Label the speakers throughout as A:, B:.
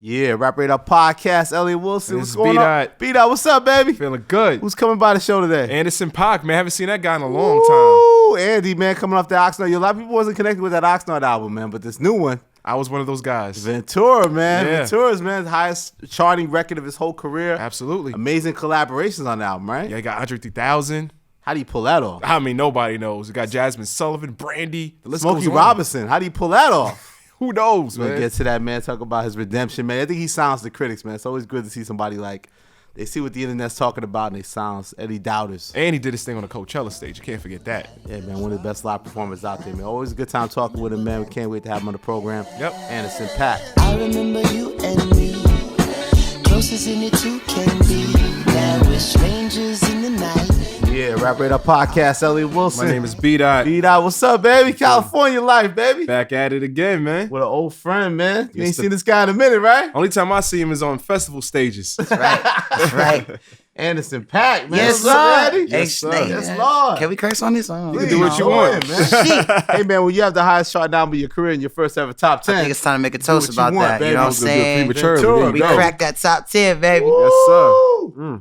A: Yeah, Rap Radar Podcast, Elliott Wilson.
B: What's
A: going on? B.dot, what's up, baby?
B: Feeling good.
A: Who's coming by the show today?
B: Anderson Paak, man. Haven't seen that guy in a long time.
A: Ooh, Andy, man, coming off the Oxnard. A lot of people wasn't connected with that Oxnard album, man, but this new one.
B: I was one of those guys.
A: Ventura, man.
B: Yeah.
A: Ventura's, man, the highest charting record of his whole career.
B: Absolutely.
A: Amazing collaborations on the album, right?
B: Yeah, he got Andre 3000.
A: How do you pull that off?
B: I mean, nobody knows. We got Jasmine Sullivan, Brandi. The list
A: Smokey
B: goes on.
A: Robinson. How do you pull that off?
B: Who knows,
A: We'll
B: man?
A: get to that, man. Talk about his redemption, man. I think he sounds the critics, man. It's always good to see somebody like, they see what the internet's talking about and they sounds any doubters.
B: And he did his thing on the Coachella stage. You can't forget that.
A: Yeah, man, one of the best live performers out there, man. Always a good time talking with him, man. We can't wait to have him on the program.
B: Yep.
A: Anderson Paak.
C: I remember you and me, closest in it two can be. Now we're strangers in the night.
A: Yeah, Rap Radar Podcast, Elliott Wilson.
B: My name is B.dot.
A: B.dot, what's up, baby? California life, baby.
B: Back at it again, man.
A: With an old friend, man. You ain't
B: Yes,
A: seen this guy in a minute, right?
B: Only time I see him is on festival stages.
C: That's right.
A: Anderson Paak, man.
C: Yes,
A: What's up,
C: sir.
A: Andy?
B: Yes, sir.
A: Yes, Lord.
C: Can we curse on this?
B: You can do what you
A: Go
B: want.
A: ahead, man. Hey, man, when you have the highest chart down with your career in your first ever top 10.
C: I think it's time to make a toast
A: what you
C: about
A: want,
C: that.
A: baby.
C: You know what I'm
A: It's gonna be
C: saying?
B: premature, but
A: Ventura,
B: there
C: We
B: you go.
C: cracked that top 10, baby.
B: Yes, sir.
A: Woo.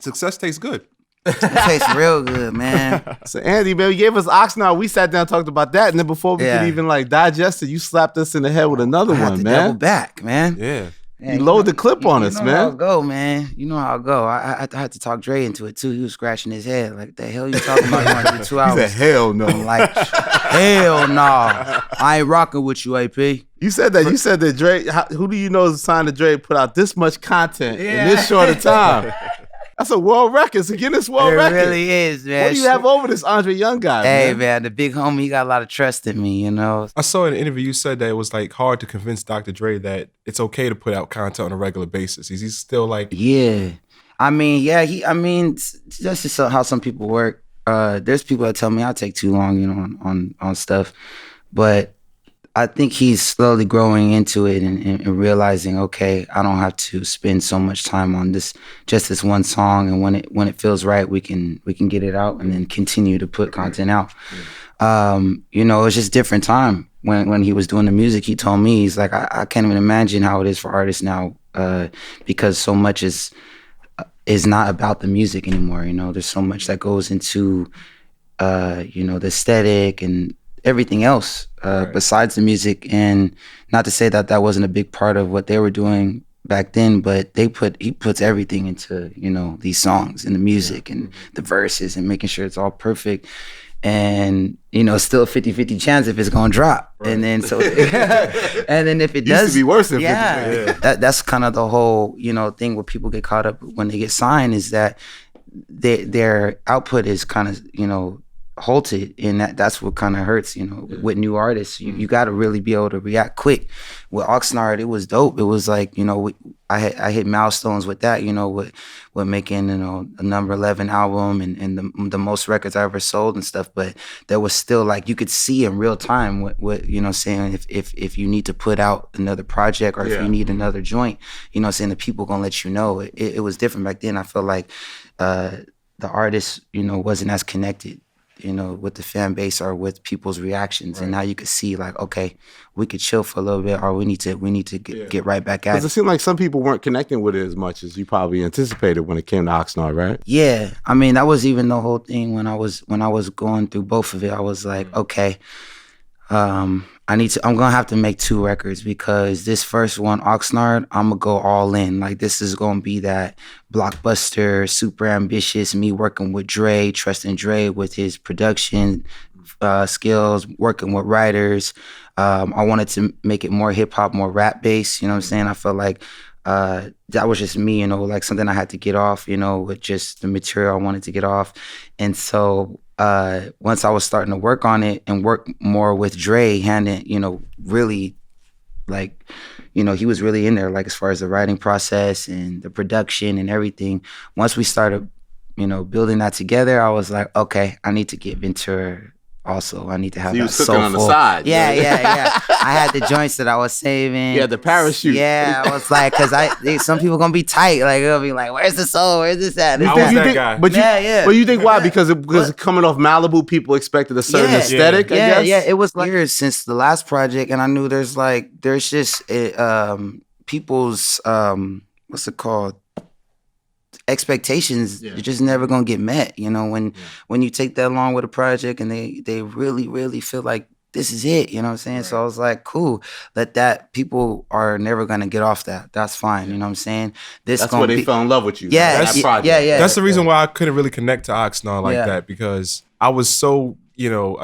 B: Success tastes good.
C: It tastes real good, man.
A: So, Andy, man, you gave us Oxnard. We sat down and talked about that. And then before we
C: Yeah.
A: could even, digest it, you slapped us in the head with another
C: I have
A: one,
C: to double
A: man.
C: back, man.
B: Yeah.
C: Yeah,
A: You load the clip on
C: you
A: us,
C: know
A: man.
C: How it go, man. You know how it go. I had to talk Dre into it, too. He was scratching his head. Like, the hell you talking about? You want to do 2
A: He
C: hours?
A: said, hell no.
C: I'm like, hell nah. I ain't rocking with you, AP.
A: You said that. You said that Dre, who do you know is signed to Dre put out this much content in this short a time? That's a world record. It's a Guinness World
C: It
A: Record.
C: really is, man.
A: What do you have over this Andre Young guy,
C: Hey,
A: man?
C: man, the big homie, he got a lot of trust in me, you know.
B: I saw in an interview you said that it was like hard to convince Dr. Dre that it's okay to put out content on a regular basis. Is he still like,
C: Yeah. I mean, that's just how some people work. There's people that tell me I take too long, you know, on stuff. But I think he's slowly growing into it and realizing, okay, I don't have to spend so much time on this one song, and when it feels right, we can get it out and then continue to put content out. You know, it's just different time. When he was doing the music, he told me, he's like, I can't even imagine how it is for artists now, because so much is not about the music anymore. You know, there's so much that goes into you know, the aesthetic and everything else besides the music. And not to say that wasn't a big part of what they were doing back then, but he puts everything into, you know, these songs and the music and the verses and making sure it's all perfect. And, you know, still a 50-50 chance if it's gonna drop. Right. And then and then if it does,
A: Used to be worse than 50.
C: yeah. That's kind of the whole, you know, thing where people get caught up when they get signed, is that their output is kind of, you know, halted, and that's what kind of hurts, you know. With new artists, you got to really be able to react quick. With Oxnard, it was dope. It was like, you know, I hit milestones with that, you know, with making, you know, a number 11 album and the most records I ever sold and stuff. But there was still, like, you could see in real time what you know, saying if you need to put out another project or if you need another joint, you know, saying the people gonna let you know. It was different back then. I feel like the artist, you know, wasn't as connected, you know, with the fan base or with people's reactions. Right. And now you could see, like, okay, we could chill for a little bit, or we need to get right back at it.
A: Because it seemed like some people weren't connecting with it as much as you probably anticipated when it came to Oxnard, right?
C: Yeah, I mean, that was even the whole thing when I was going through both of it. I was like, okay, I'm gonna have to make 2 records, because this first one, Oxnard, I'm gonna go all in. Like, this is gonna be that blockbuster, super ambitious, me working with Dre, trusting Dre with his production skills, working with writers. I wanted to make it more hip hop, more rap based. You know what I'm saying? I felt like that was just me, you know, like something I had to get off, you know, with just the material I wanted to get off. And so once I was starting to work on it and work more with Dre, you know, really, like, you know, he was really in there, like, as far as the writing process and the production and everything. Once we started, you know, building that together, I was like, okay, I need to get Ventura also. I need to have
A: So you
C: that
A: was cooking on the
C: soulful.
A: side.
C: Yeah. I had the joints that I was saving.
A: Yeah, the parachute.
C: Yeah, I was like, because some people gonna be tight. Like they'll be like, "Where's the soul? Where's this at?"
B: I was that guy.
A: But you think why? Because coming off Malibu, people expected a certain aesthetic. I guess.
C: Yeah. It was like years since the last project, and I knew there's just people's what's it called? Expectations are just never gonna get met. You know, when you take that long with a project and they really, really feel like this is it, you know what I'm saying? Right. So I was like, cool, people are never gonna get off that. That's fine, you know what I'm saying?
A: That's where they fell in love with you.
C: Yeah,
A: that project.
C: Yeah.
B: That's the reason why I couldn't really connect to Oxnard like that, because I was so,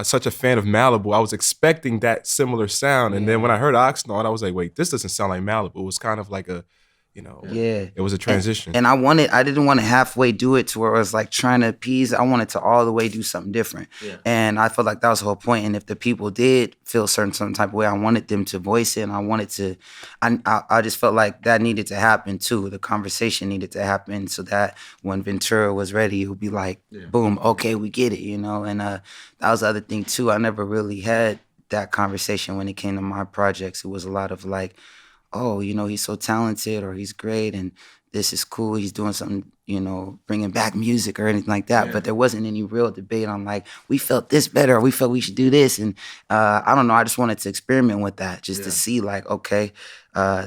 B: such a fan of Malibu. I was expecting that similar sound. And then when I heard Oxnard, I was like, wait, this doesn't sound like Malibu. It was kind of like it was a transition.
C: And I didn't want to halfway do it to where I was like trying to appease. I wanted to all the way do something different. Yeah. And I felt like that was the whole point. And if the people did feel some type of way, I wanted them to voice it. And I just felt like that needed to happen too. The conversation needed to happen so that when Ventura was ready, it would be like, boom, okay, we get it, And that was the other thing too. I never really had that conversation when it came to my projects. It was a lot of like, oh, he's so talented, or he's great, and this is cool. He's doing something, bringing back music or anything like that. Yeah. But there wasn't any real debate on like, we felt this better, or we felt we should do this. And I don't know. I just wanted to experiment with that just to see like, okay,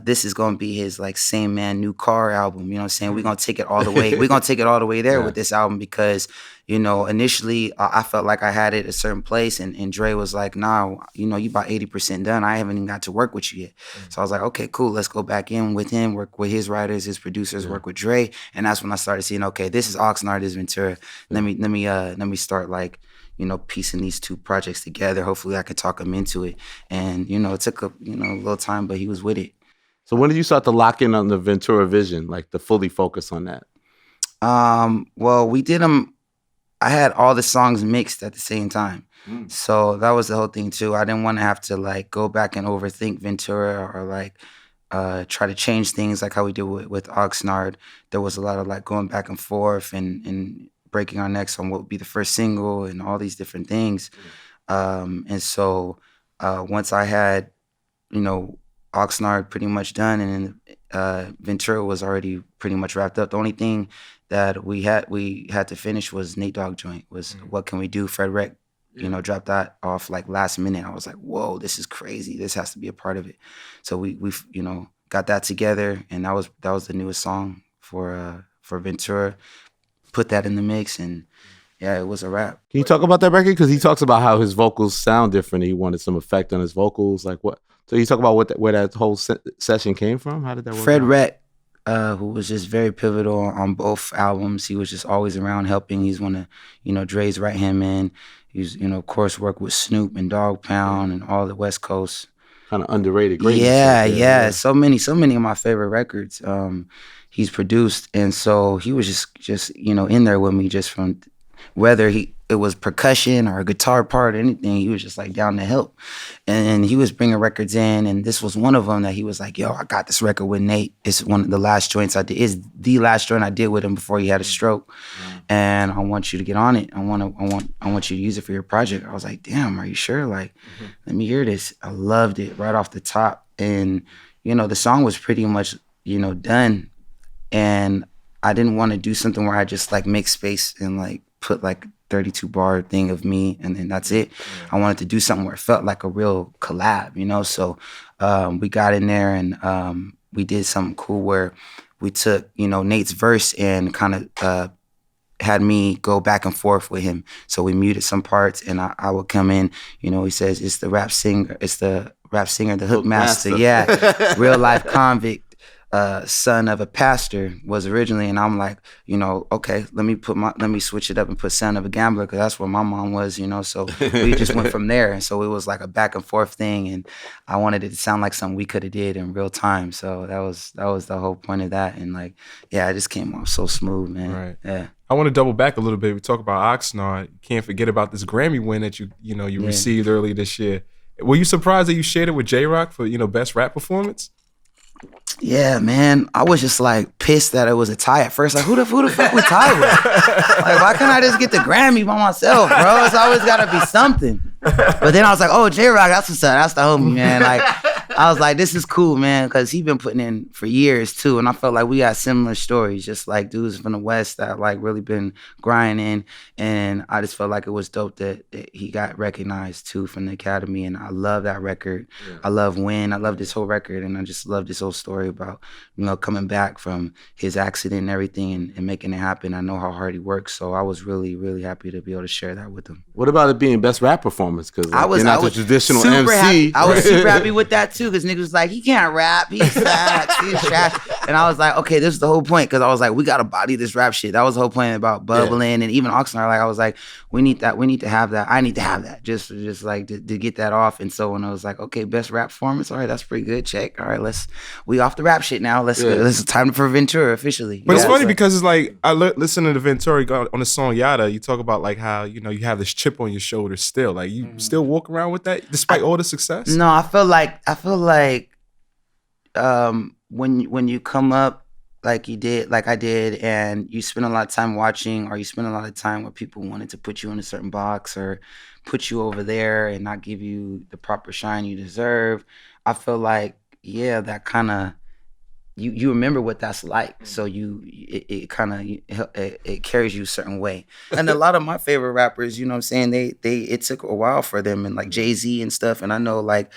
C: this is going to be his like Same Man New Car album. You know what I'm saying? We're going to take it all the way. We're going to take it all the way there with this album because, initially I felt like I had it a certain place and Dre was like, nah, you about 80% done. I haven't even got to work with you yet. So I was like, okay, cool. Let's go back in with him, work with his writers, his producers, work with Dre. And that's when I started seeing, okay, this is Oxnard, this is Ventura. Let me start like, piecing these two projects together. Hopefully I could talk him into it. And, it took a little time, but he was with it.
A: So when did you start to lock in on the Ventura vision, like to fully focus on that?
C: Well, we did them. I had all the songs mixed at the same time. So that was the whole thing too. I didn't want to have to like go back and overthink Ventura or like try to change things like how we did with Oxnard. There was a lot of like going back and forth and breaking our necks on what would be the first single and all these different things. And so once I had, Oxnard pretty much done and then Ventura was already pretty much wrapped up. The only thing that we had to finish was Nate Dogg joint, was What Can We Do? Fred Wreck, dropped that off like last minute. I was like, whoa, this is crazy. This has to be a part of it. So we got that together, and that was the newest song for Ventura. Put that in the mix, and yeah, it was a wrap.
A: Can you talk about that record? Because he talks about how his vocals sound different. He wanted some effect on his vocals. Like what? So you talk about where that whole session came from? How did that work?
C: Fred Wreck, who was just very pivotal on both albums. He was just always around helping. He's one of, Dre's right-hand man. He's, of course, worked with Snoop and Dogg Pound and all the West Coast.
A: Kind of underrated. Great.
C: Yeah. So many of my favorite records he's produced. And so he was just in there with me just from whether it was percussion or a guitar part or anything, he was just like down to help. And he was bringing records in, and this was one of them that he was like, yo, I got this record with Nate. It's one of the last joints I did. It's the last joint I did with him before he had a stroke. And I want you to get on it. I want you to use it for your project. I was like, damn, are you sure? Like, let me hear this. I loved it right off the top. And, the song was pretty much, done. And I didn't want to do something where I just like make space and like put like 32 bar thing of me and then that's it. I wanted to do something where it felt like a real collab, So we got in there and we did something cool where we took, Nate's verse and kind of had me go back and forth with him. So we muted some parts and I would come in, he says, it's the rap singer, the hook master. Yeah, real life convict. Son of a pastor was originally, and I'm like, okay, let me switch it up and put son of a gambler because that's where my mom was, So we just went from there, and so it was like a back and forth thing, and I wanted it to sound like something we could have did in real time. So that was the whole point of that, and like, yeah, it just came off so smooth, man.
B: Right.
C: Yeah.
B: I want to double back a little bit. We talk about Oxnard. You can't forget about this Grammy win that you received earlier this year. Were you surprised that you shared it with J-Rock for best rap performance?
C: Yeah, man. I was just like pissed that it was a tie at first. Like, who the fuck we tied with? Like, why can't I just get the Grammy by myself, bro? It's always gotta be something. But then I was like, oh, J-Rock, that's what's up. That's the homie, man. Like, I was like, this is cool, man, because he been putting in for years too, and I felt like we got similar stories, just like dudes from the West that like really been grinding, and I just felt like it was dope that he got recognized too from the Academy, and I love that record. Yeah. I love Win. I love this whole record, and I just love this whole story about, you know, coming back from his accident and everything and making it happen. I know how hard he works, so I was really, really happy to be able to share that with him.
A: What about it being best rap performance? Because like, you're not the traditional
C: MC.
A: Happy.
C: I was super happy with that too, because niggas was like, he can't rap, he sucks, he's trash. And I was like, okay, this is the whole point, because I was like, we gotta body this rap shit. That was the whole point about bubbling, and even Oxnard. Like I was like, we need that. We need to have that. I need to have that just like to get that off. And so when I was like, okay, best rap performance, all right, that's pretty good. Check. All right, we off the rap shit now. It's time for Ventura officially.
B: But it's funny because it's like I listen to the Ventura on the song Yada. You talk about like how, you know, you have this chip on your shoulder still. Like you still walk around with that despite all the success.
C: No, I feel like when you come up like you did, like I did, and you spend a lot of time watching, or you spend a lot of time where people wanted to put you in a certain box or put you over there and not give you the proper shine you deserve, I feel like, yeah, that kind of, you remember what that's like, so it carries you a certain way. And a lot of my favorite rappers, you know what I'm saying, it took a while for them, and like Jay-Z and stuff, and I know like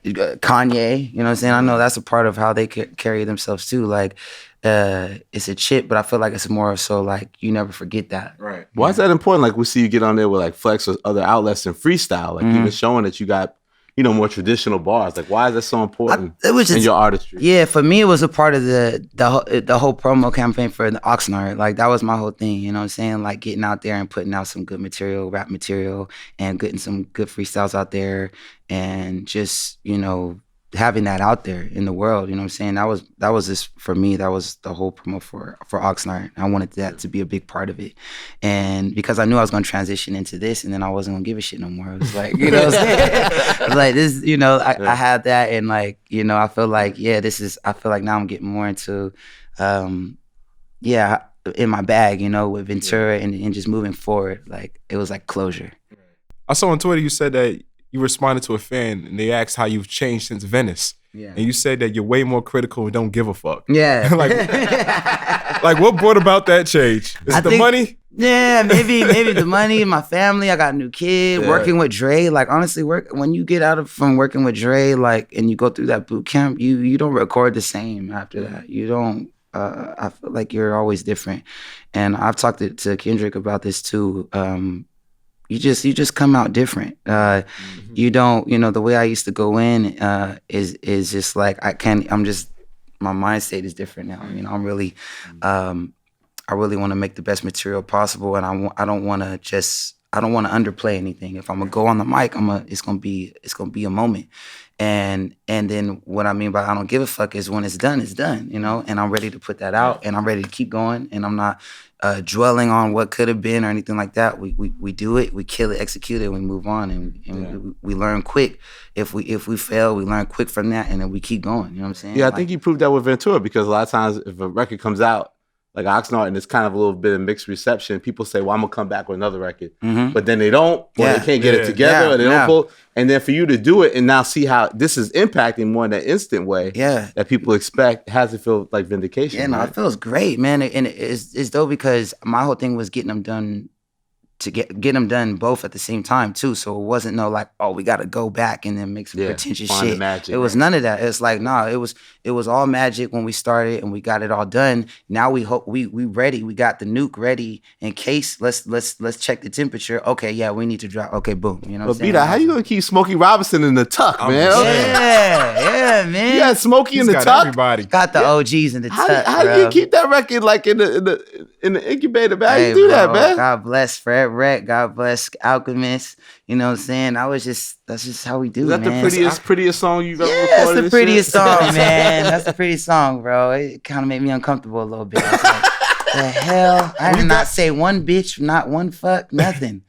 C: Kanye, you know what I'm saying, I know that's a part of how they carry themselves too. Like it's a chip, but I feel like it's more so like you never forget that.
A: Right. Why is that important? Like we see you get on there with like Flex or other outlets and freestyle, like even showing that you got, you know, more traditional bars. Like, why is that so important in your artistry?
C: Yeah, for me, it was a part of the whole promo campaign for the Oxnard. Like, that was my whole thing, you know what I'm saying? Like, getting out there and putting out some good material, rap material, and getting some good freestyles out there, and just, you know, having that out there in the world, you know what I'm saying? That was just, for me, that was the whole promo for Oxnard. I wanted that to be a big part of it. And because I knew I was going to transition into this, and then I wasn't going to give a shit no more. It was like, you know what I'm saying? I was like, this, you know, I had that, and like, you know, I feel like, I feel like now I'm getting more into, in my bag, you know, with Ventura and just moving forward. Like, it was like closure.
B: I saw on Twitter you said that you responded to a fan and they asked how you've changed since Venice. Yeah. And you said that you're way more critical and don't give a fuck.
C: Yeah.
B: like what brought about that change? Is it the money?
C: Yeah, maybe the money, my family. I got a new kid, working with Dre. Like, honestly, when you get out from working with Dre, like, and you go through that boot camp, you don't record the same after that. You don't. I feel like you're always different. And I've talked to Kendrick about this too. You just come out different. You don't, you know, the way I used to go in is just like, my mind state is different now. You know, I'm really, I really want to make the best material possible, and I don't want to underplay anything. If I'm gonna go on the mic, it's gonna be a moment. And then what I mean by I don't give a fuck is when it's done, you know, and I'm ready to put that out, and I'm ready to keep going, and I'm not dwelling on what could have been or anything like that. We do it, we kill it, execute it, we move on, and we learn quick. If we fail, we learn quick from that, and then we keep going. You know what I'm saying?
A: Yeah, I think you proved that with Ventura, because a lot of times if a record comes out like Oxnard and it's kind of a little bit of mixed reception, people say, well, I'm gonna come back with another record. But then they don't, or they can't get it together, or they don't pull. And then for you to do it and now see how this is impacting more in that instant way that people expect, has to feel like vindication.
C: Yeah, no, it feels great, man. And it's dope because my whole thing was getting them done both at the same time too. So it wasn't no like, oh, we gotta go back and then make some pretentious shit. Magic, it was none of that. It's like, nah, it was all magic when we started and we got it all done. Now we hope we ready. We got the nuke ready in case. Let's check the temperature. Okay, yeah, we need to drop. Okay, boom. You know what I'm saying?
A: B.dot, how you gonna keep Smokey Robinson in the tuck, man?
C: Yeah, man.
A: You got Smokey in the tuck.
B: Everybody.
C: Got the OGs in the tuck.
A: How do you keep that record like in the incubator, man? How you do that, man?
C: God bless Fred Rec. God bless Alchemist. You know what I'm saying? That's just how we do, man.
A: Is that the prettiest song you've ever recorded?
C: That's the prettiest song, man. That's the prettiest song, bro. It kind of made me uncomfortable a little bit. I was like, the hell? I did not say one bitch, not one fuck, nothing.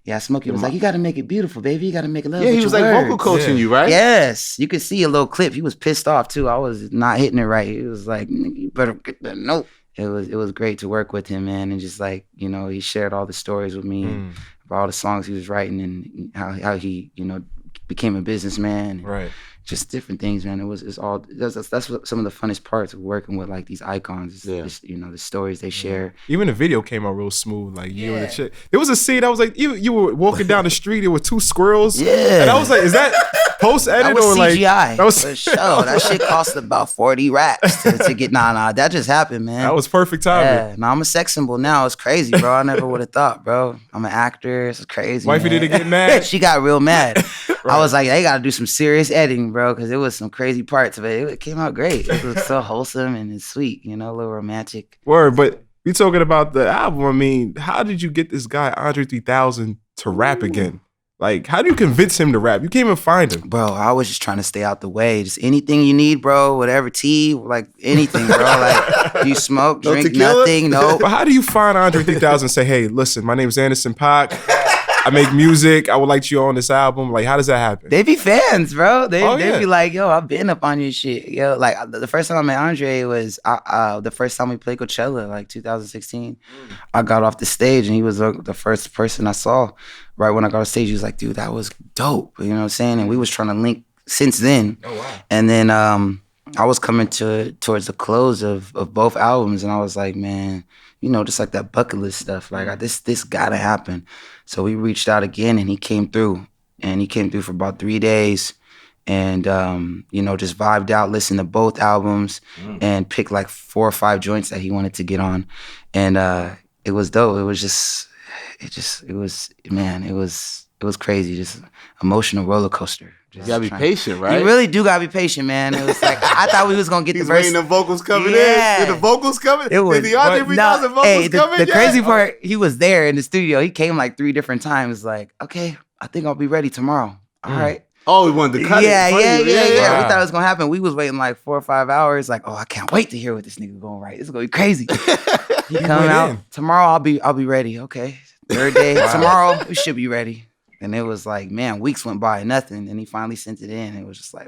C: Yeah, Smokey was like, you got to make it beautiful, baby. You got to make it love.
A: Yeah, he was like vocal coaching you, right?
C: Yes. You could see a little clip. He was pissed off too. I was not hitting it right. He was like, you better get that note. It was great to work with him, man. And just like, you know, he shared all the stories with me about all the songs he was writing and how he, you know, became a businessman.
B: Right.
C: Just different things, man. That's what some of the funnest parts of working with like these icons. Just, you know, the stories they share.
B: Even the video came out real smooth, like you and the chick. There was a scene I was like, you were walking down the street, there were 2 squirrels.
C: Yeah.
B: And I was like, is that post edit or like
C: CGI? That was for sure. That shit cost about 40 racks to get. Nah, that just happened, man.
B: That was perfect timing.
C: Yeah. Now I'm a sex symbol now. It's crazy, bro. I never would have thought, bro. I'm an actor. It's crazy.
B: Wifey
C: man.
B: didn't get mad.
C: She got real mad. Right. I was like, they got to do some serious editing, bro, because it was some crazy parts of it. It came out great. It was so wholesome and it's sweet, you know, a little romantic.
B: Word, but we talking about the album. I mean, how did you get this guy Andre 3000 to rap again? Like, how do you convince him to rap? You can't even find him.
C: Bro, I was just trying to stay out the way. Just anything you need, bro, whatever, tea, like anything, bro. Like, do you smoke, drink,
A: tequila?
C: nothing? No.
B: But how do you find Andre 3000 and say, hey, listen, my name is Anderson Paak. I make music. I would like you on this album. Like, how does that happen?
C: They be fans, bro. They
B: yeah.
C: be like, yo, I've been up on your shit. Yo, like the first time I met Andre was the first time we played Coachella, like 2016. I got off the stage and he was the first person I saw. Right when I got off stage, he was like, dude, that was dope. You know what I'm saying? And we was trying to link since then.
B: Oh, wow.
C: And then I was coming towards the close of both albums and I was like, man, you know, just like that bucket list stuff. Like this gotta happen. So we reached out again and he came through. And he came through for about 3 days and, you know, just vibed out, listened to both albums and picked like 4 or 5 joints that he wanted to get on. And it was dope. It was crazy. Just emotional roller coaster.
A: You gotta be patient, right?
C: You really do gotta be patient, man. It was like, I thought we was gonna get the verse.
A: He's waiting the vocals coming in.
C: Yeah.
A: Did the vocals coming?
C: It was,
A: Did the Andre 3000 vocals come in
C: the
A: yet?
C: crazy part, he was there in the studio. He came like 3 different times. Like, okay, I think I'll be ready tomorrow. All right.
A: Oh, he wanted to cut it.
C: Yeah.
A: Wow.
C: We thought it was gonna happen. We was waiting like 4 or 5 hours. Like, oh, I can't wait to hear what this nigga gonna write. This is gonna be crazy. He coming out tomorrow. I'll be ready. Okay. 3rd day tomorrow. We should be ready. And it was like, man, weeks went by, nothing. And he finally sent it in. It was just like,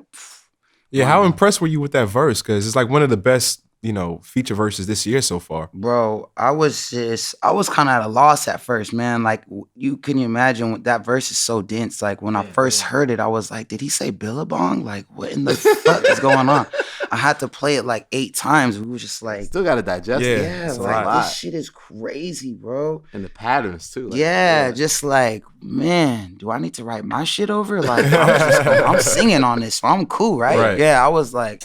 B: yeah. How impressed were you with that verse? Because it's like one of the best, you know, feature verses this year so far.
C: Bro, I was kind of at a loss at first, man. Like, you can imagine that verse is so dense. Like, when I first heard it, I was like, did he say Billabong? Like, what in the fuck is going on? I had to play it like 8 times. We was just like,
A: Still gotta digest it.
C: yeah, like, this shit is crazy, bro.
A: And the patterns too. Like,
C: just like, man, do I need to write my shit over? Like, I'm singing on this, so I'm cool, right? Yeah, I was like,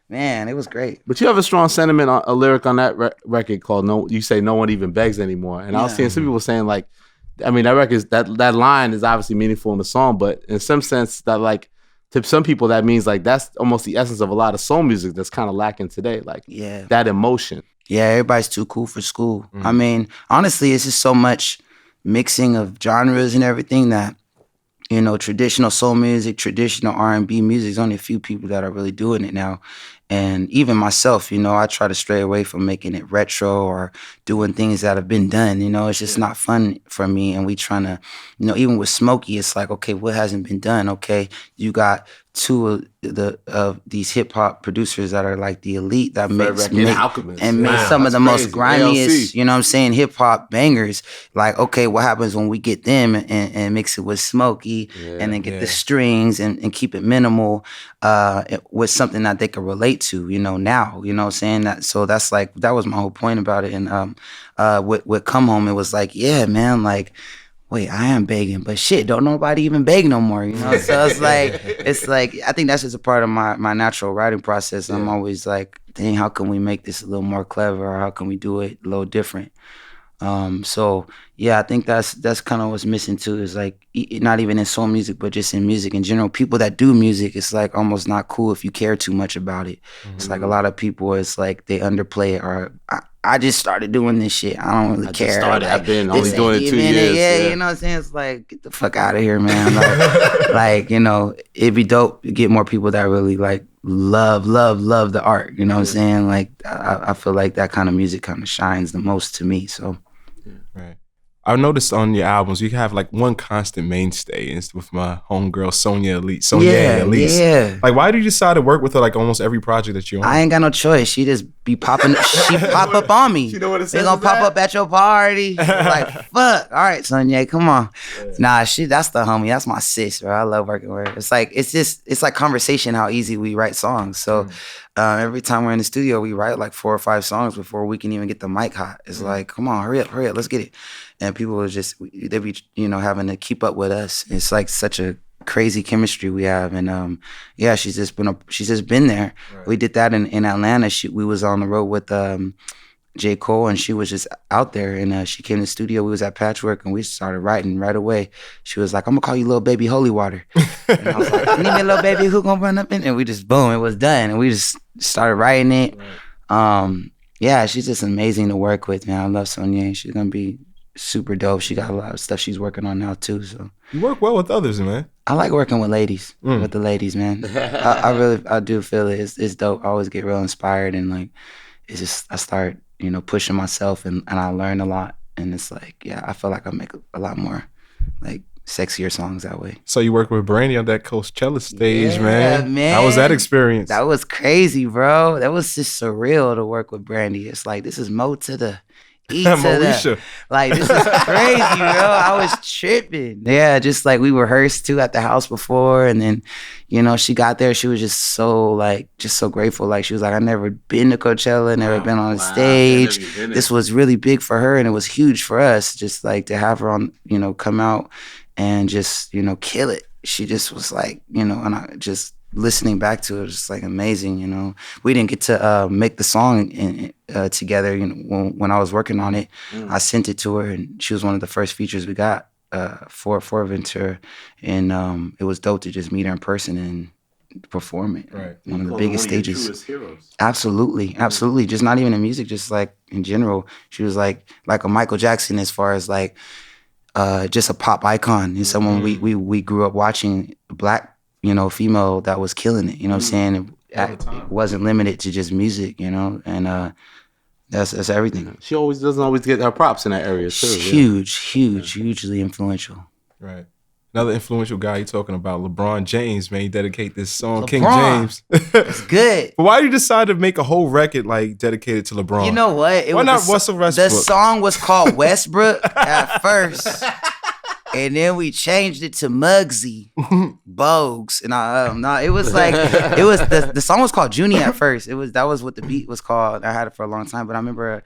C: man, it was great.
A: But you have a strong sentiment, a lyric on that record called "No." You say no one even begs anymore, and I was seeing some people saying like, I mean, that record that line is obviously meaningful in the song, but in some sense, that like to some people that means like that's almost the essence of a lot of soul music that's kind of lacking today, like that emotion.
C: Yeah, everybody's too cool for school. I mean, honestly, it's just so much mixing of genres and everything that, you know, traditional soul music, traditional R&B music, there's only a few people that are really doing it now. And even myself, you know, I try to stray away from making it retro or doing things that have been done. You know, it's just not fun for me. And we trying to, you know, even with Smokey, it's like, okay, what hasn't been done? Okay, you got 2 of these hip hop producers that are like the elite that make some of the most grimiest, you know what I'm saying, hip hop bangers. Like, okay, what happens when we get them and mix it with Smokey and then get the strings and keep it minimal with something that they can relate to, you know, now, you know what I'm saying? That's like, that was my whole point about it. And with Come Home, it was like, yeah, man, like, wait, I am begging, but shit, don't nobody even beg no more, you know? So it's like, I think that's just a part of my natural writing process. I'm always like, dang, how can we make this a little more clever, or how can we do it a little different? So yeah, I think that's kind of what's missing too, is like, not even in soul music, but just in music in general. People that do music, it's like almost not cool if you care too much about it. It's like a lot of people, it's like they underplay it, or I just started doing this shit. I don't really care. Like,
A: I've been only doing it 2 years.
C: Yeah, you know what I'm saying? It's like, get the fuck out of here, man. Like, you know, it'd be dope to get more people that really like love the art. You know what I'm saying? Like, I feel like that kind of music kind of shines the most to me. So,
B: right. I noticed on your albums you have like one constant mainstay, and it's with my homegirl Sonya Elite.
C: Yeah.
B: Like, why did you decide to work with her like almost every project that you're on?
C: I ain't got no choice. She just be popping. She pop up on me.
A: You know what it says?
C: They gonna pop up at your party. Like, fuck. All right, Sonya, come on. Yeah. Nah, that's the homie. That's my sis, bro. I love working with her. It's like conversation how easy we write songs. So every time we're in the studio, we write like 4 or 5 songs before we can even get the mic hot. It's like, come on, hurry up, let's get it. And people will they be, having to keep up with us. It's like such a crazy chemistry we have. And she's just been there. Right. We did that in Atlanta. We was on the road with J. Cole, and she was just out there, and she came to the studio. We was at Patchwork, and we started writing right away. She was like, I'm gonna call you Lil Baby Holy Water. And I was like, you need me a little baby who gonna run up in? And we just, boom, it was done. And we just started writing it. Right. She's just amazing to work with, man. I love Sonya. She's gonna be super dope. She got a lot of stuff she's working on now too. So
B: you work well with others, man.
C: I like working with ladies, with the ladies, man. I do feel it. It's dope. I always get real inspired, and like, it's just, I start, pushing myself, and I learn a lot. And it's like, I feel like I make a lot more like sexier songs that way.
B: So you work with Brandi on that Coachella stage, man. How was that experience?
C: That was crazy, bro. That was just surreal to work with Brandi. It's like, this is Mo to the E to the, like, this is crazy, bro. I was tripping. Yeah, just like we rehearsed too at the house before, and then, she got there. She was just so grateful. Like, she was like, I never been to Coachella, never been on a stage. This was really big for her, and it was huge for us. Just like to have her on, come out and just, kill it. She just was like, and I just listening back to it, just like amazing. We didn't get to make the song together. When I was working on it, I sent it to her, and she was one of the first features we got for Ventura, and it was dope to just meet her in person and perform it. Right, one of the biggest stages. Absolutely. Just not even in music, just like in general. She was like a Michael Jackson as far as like just a pop icon, and someone we grew up watching, black female that was killing it, what I'm saying? It wasn't limited to just music, and that's everything.
A: She doesn't always get her props in that area too.
C: Hugely influential.
B: Right. Another influential guy you're talking about, LeBron James, man. He dedicated this song, King James.
C: It's good.
B: But why did you decide to make a whole record like dedicated to LeBron?
C: You know what?
B: Why not Russell Westbrook?
C: The song was called Westbrook at first. And then we changed it to Muggsy Bogues, and it was like the song was called Junie at first. That was what the beat was called. I had it for a long time, but I remember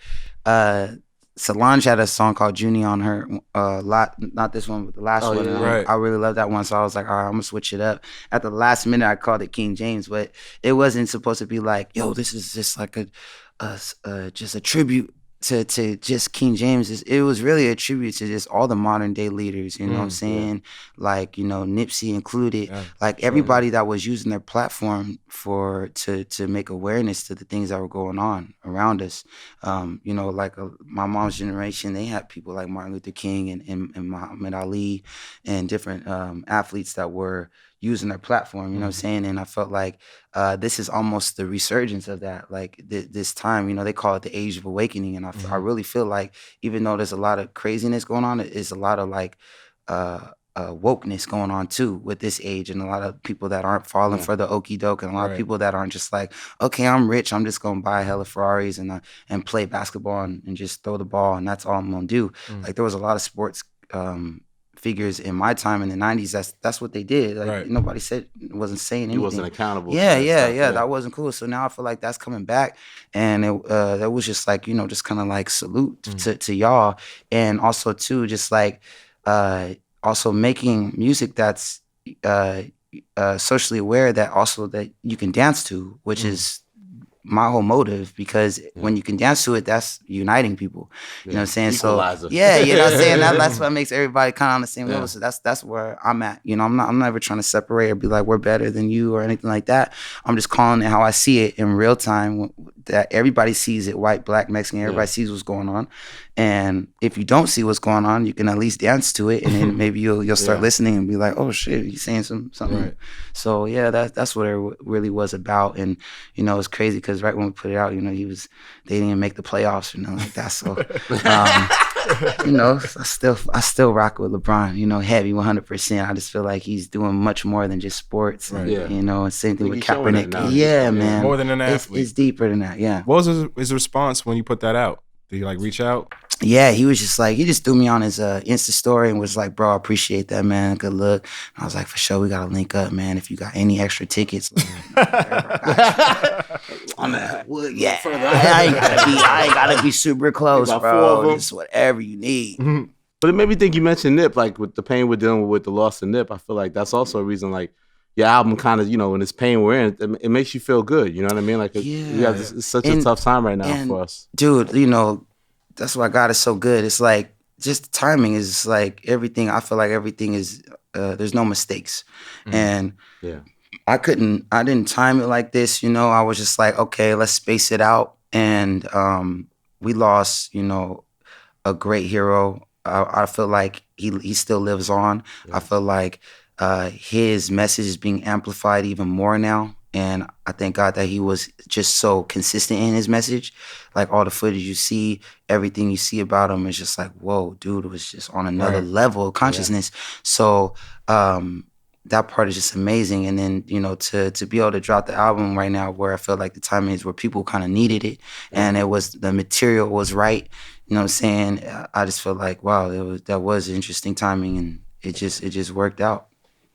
C: Solange had a song called Junie on her not this one, but the last one.
B: Right.
C: I really love that one, so I was like, all right, I'm gonna switch it up. At the last minute, I called it King James, but it wasn't supposed to be like, yo, this is just like just a tribute to just King James. It was really a tribute to just all the modern day leaders, what I'm saying? Yeah. Like, Nipsey included, like everybody that was using their platform to make awareness to the things that were going on around us. Like my mom's generation, they had people like Martin Luther King and Muhammad Ali and different athletes that were using their platform, what I'm saying? And I felt like this is almost the resurgence of that. Like this time, they call it the Age of Awakening. And I really feel like, even though there's a lot of craziness going on, it's a lot of like wokeness going on too with this age, and a lot of people that aren't falling for the okie doke, and a lot of people that aren't just like, okay, I'm rich, I'm just gonna buy hella Ferraris and play basketball and just throw the ball, and that's all I'm gonna do. Like, there was a lot of sports figures in my time in the 90s. That's what they did. Like, nobody wasn't saying anything.
A: He wasn't accountable.
C: Yeah. That wasn't cool. So now I feel like that's coming back, and that was just like, just kind of like salute to y'all, and also too, just like also making music that's socially aware, that you can dance to, which is my whole motive, because when you can dance to it, that's uniting people. You know what I'm saying?
A: Equalizer.
C: So yeah, you know what I'm saying? That's what makes everybody kind of on the same level. So that's where I'm at. I'm never trying to separate or be like, we're better than you or anything like that. I'm just calling it how I see it in real time, that everybody sees it, white, black, Mexican, everybody sees what's going on. And if you don't see what's going on, you can at least dance to it, and then maybe you'll start listening and be like, oh shit, he's saying something. Right. So yeah, that's what it really was about. And it's crazy because right when we put it out, they didn't even make the playoffs or nothing like that. So you know, I still rock with LeBron, you know, heavy 100%. I just feel like he's doing much more than just sports.
B: Right.
C: And, you know, and same thing with Kaepernick. Yeah, man.
B: More than an athlete.
C: It's deeper than that, yeah.
B: What was his response when you put that out? Did he like reach out?
C: Yeah, he was just like, he just threw me on his Insta story and was like, bro, I appreciate that, man. Good luck. And I was like, for sure, we got to link up, man. If you got any extra tickets. I'm like, well, yeah, I ain't gotta be super close, bro. Just whatever you need.
A: Mm-hmm. But it made me think you mentioned Nip, like with the pain we're dealing with the loss of Nip. I feel like that's also a reason, like, your album kind of, you know, in this pain we're in, it makes you feel good. You know what I mean? Like, it's such a tough time right now for us.
C: Dude, you know, that's why God is so good. It's like, just the timing is like everything. I feel like everything is, there's no mistakes. And I didn't time it like this, you know. I was just like, okay, let's space it out. And we lost, you know, a great hero. I feel like he still lives on. I feel like his message is being amplified even more now. And I thank God that he was just so consistent in his message. Like all the footage you see, everything you see about him is just like, whoa, dude, it was just on another level of consciousness. So that part is just amazing. And then, you know, to be able to drop the album right now where I feel like the timing is where people kind of needed it and the material was right. You know what I'm saying? I just feel like, wow, that was interesting timing and it just worked out.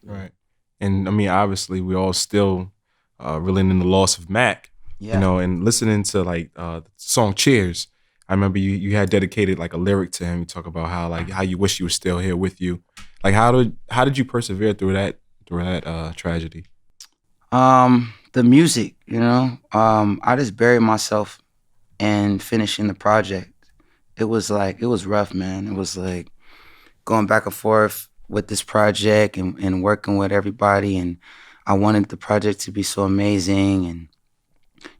B: Right. And I mean, obviously we all still reeling in the loss of Mac, you know, and listening to like the song Cheers. I remember you had dedicated like a lyric to him. You talk about how you wish he was still here with you. Like how did you persevere through that tragedy?
C: The music, you know. I just buried myself in finishing the project. It was rough, man. It was like going back and forth with this project and working with everybody, and I wanted the project to be so amazing, and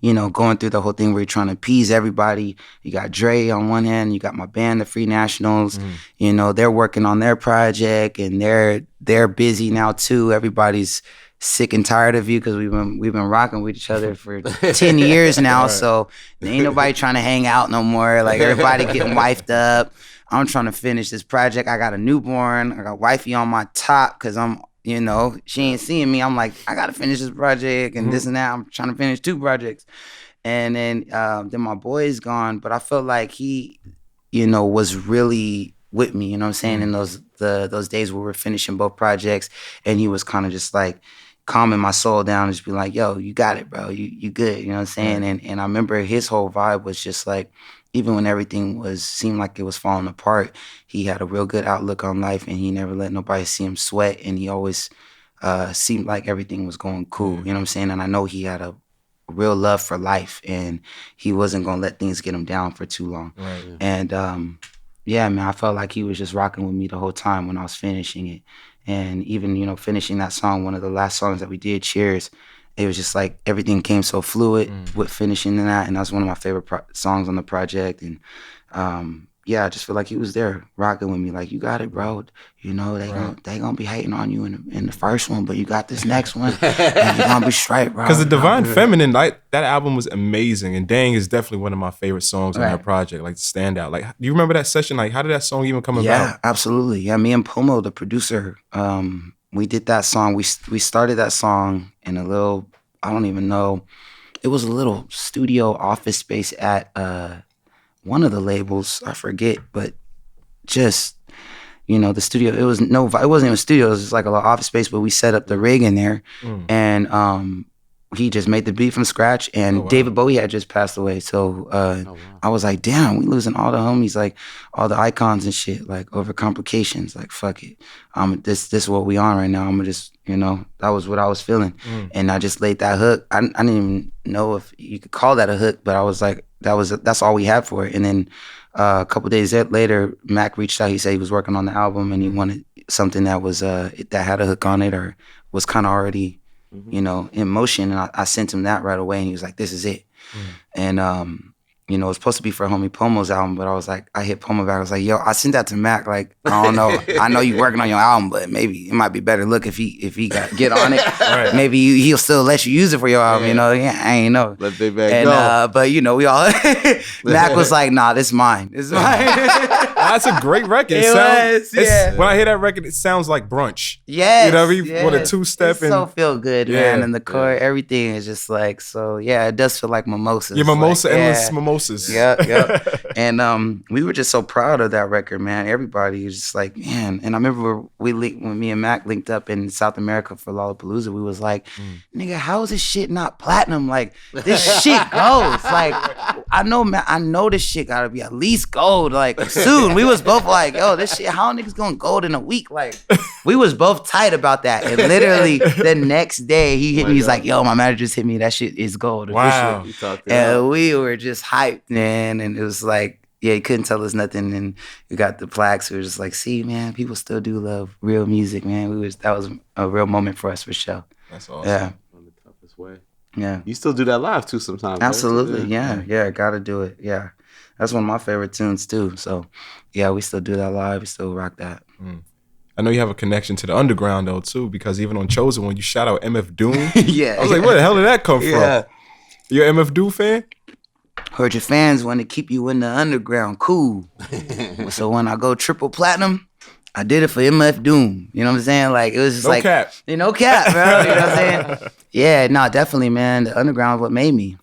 C: you know, going through the whole thing where you're trying to appease everybody. You got Dre on one hand, you got my band, the Free Nationals. You know, they're working on their project, and they're busy now too. Everybody's sick and tired of you because we've been rocking with each other for 10 years now. Right. So ain't nobody trying to hang out no more. Like everybody getting wifed up. I'm trying to finish this project. I got a newborn. I got wifey on my top because you know, she ain't seeing me. I'm like, I gotta finish this project and this and that. I'm trying to finish 2 projects. And then my boy is gone, but I felt like he, you know, was really with me, you know what I'm saying, in those days where we're finishing both projects, and he was kind of just like calming my soul down and just be like, yo, you got it, bro. You good, you know what I'm saying? And I remember his whole vibe was just like, even when everything seemed like it was falling apart, he had a real good outlook on life, and he never let nobody see him sweat, and he always seemed like everything was going cool, you know what I'm saying? And I know he had a real love for life, and he wasn't gonna let things get him down for too long. Right, yeah. And yeah, man, I felt like he was just rocking with me the whole time when I was finishing it. And even, you know, finishing that song, one of the last songs that we did, Cheers, it was just like everything came so fluid with finishing that, and that was one of my favorite songs on the project. And yeah, I just feel like he was there rocking with me, like, you got it, bro. You know, they gonna be hating on you in the first one, but you got this next one, and you're gonna be straight, bro.
B: Because the Divine Feminine, that album was amazing, and Dang is definitely one of my favorite songs on that project, like standout. Like, do you remember that session? Like, how did that song even come about?
C: Yeah, absolutely. Yeah, me and Pomo, the producer, we did that song. We started that song in a little, I don't even know, it was a little studio office space at one of the labels, I forget, but just, you know, the studio, it wasn't even a studio, it was just like a little office space, but we set up the rig in there, and he just made the beat from scratch, and David Bowie had just passed away, so I was like, damn, we losing all the homies, like all the icons and shit, like over complications, like fuck it, this is what we on right now, I'm gonna just, you know, that was what I was feeling, and I just laid that hook. I didn't even know if you could call that a hook, but I was like, that's all we had for it. And then a couple days later, Mac reached out. He said he was working on the album and he wanted something that was that had a hook on it or was kind of already, you know, in motion. And I sent him that right away, and he was like, "This is it." And you know, it was supposed to be for homie Pomo's album, but I was like, I hit Pomo back. I was like, yo, I sent that to Mac. Like, I don't know. I know you working on your album, but maybe it might be better look if he got get on it. Right. Maybe he'll still let you use it for your album. You know, yeah, I ain't know.
A: Let they back go.
C: But you know, we all Mac was like, nah, this is mine. This is mine.
B: That's a great record. When I hear that record, it sounds like brunch.
C: Yes.
B: You know what I mean? With a two-step.
C: It's so feel good, man. And the chord, everything is just like, so yeah, it does feel like mimosas.
B: Yeah, endless mimosas.
C: Yep. And we were just so proud of that record, man. Everybody was just like, man. And I remember when me and Mac linked up in South America for Lollapalooza, we was like, nigga, how is this shit not platinum? Like, this shit goes. Like, I know this shit gotta be at least gold, like, soon. We was both like, yo, this shit, how niggas going gold in a week? Like, we was both tight about that. And literally the next day he hit me, he's like, yo, my manager just hit me, that shit is gold.
B: Wow.
C: And we were just hyped, man. And it was like, yeah, he couldn't tell us nothing. And we got the plaques. We were just like, see, man, people still do love real music, man. That was a real moment for us, for sure.
B: That's awesome.
C: Yeah.
A: On the toughest way.
C: Yeah.
A: You still do that live too sometimes.
C: Absolutely. Right? Yeah. Gotta do it. Yeah. That's one of my favorite tunes too. So yeah, we still do that live. We still rock that.
B: I know you have a connection to the underground though too, because even on Chosen, when you shout out MF Doom,
C: yeah.
B: I was like, where the hell did that come from? You an MF Doom fan?
C: Heard your fans want to keep you in the underground. Cool. So when I go triple platinum, I did it for MF Doom. You know what I'm saying? Like, it was just
B: no cap.
C: No cap, bro. You know what I'm saying? Yeah, no, definitely, man. The underground is what made me.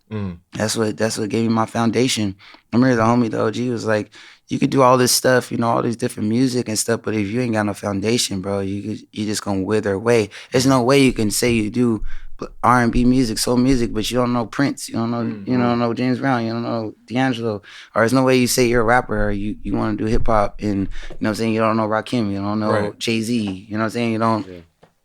C: That's what gave me my foundation. I remember the homie, the OG, was like, you could do all this stuff, you know, all these different music and stuff, but if you ain't got no foundation, bro, you just gonna wither away. There's no way you can say you do R&B music, soul music, but you don't know Prince, you don't know, you don't know James Brown, you don't know D'Angelo, or there's no way you say you're a rapper or you want to do hip hop and, you know what I'm saying, you don't know Rakim, you don't know Jay-Z, you know what I'm saying, you don't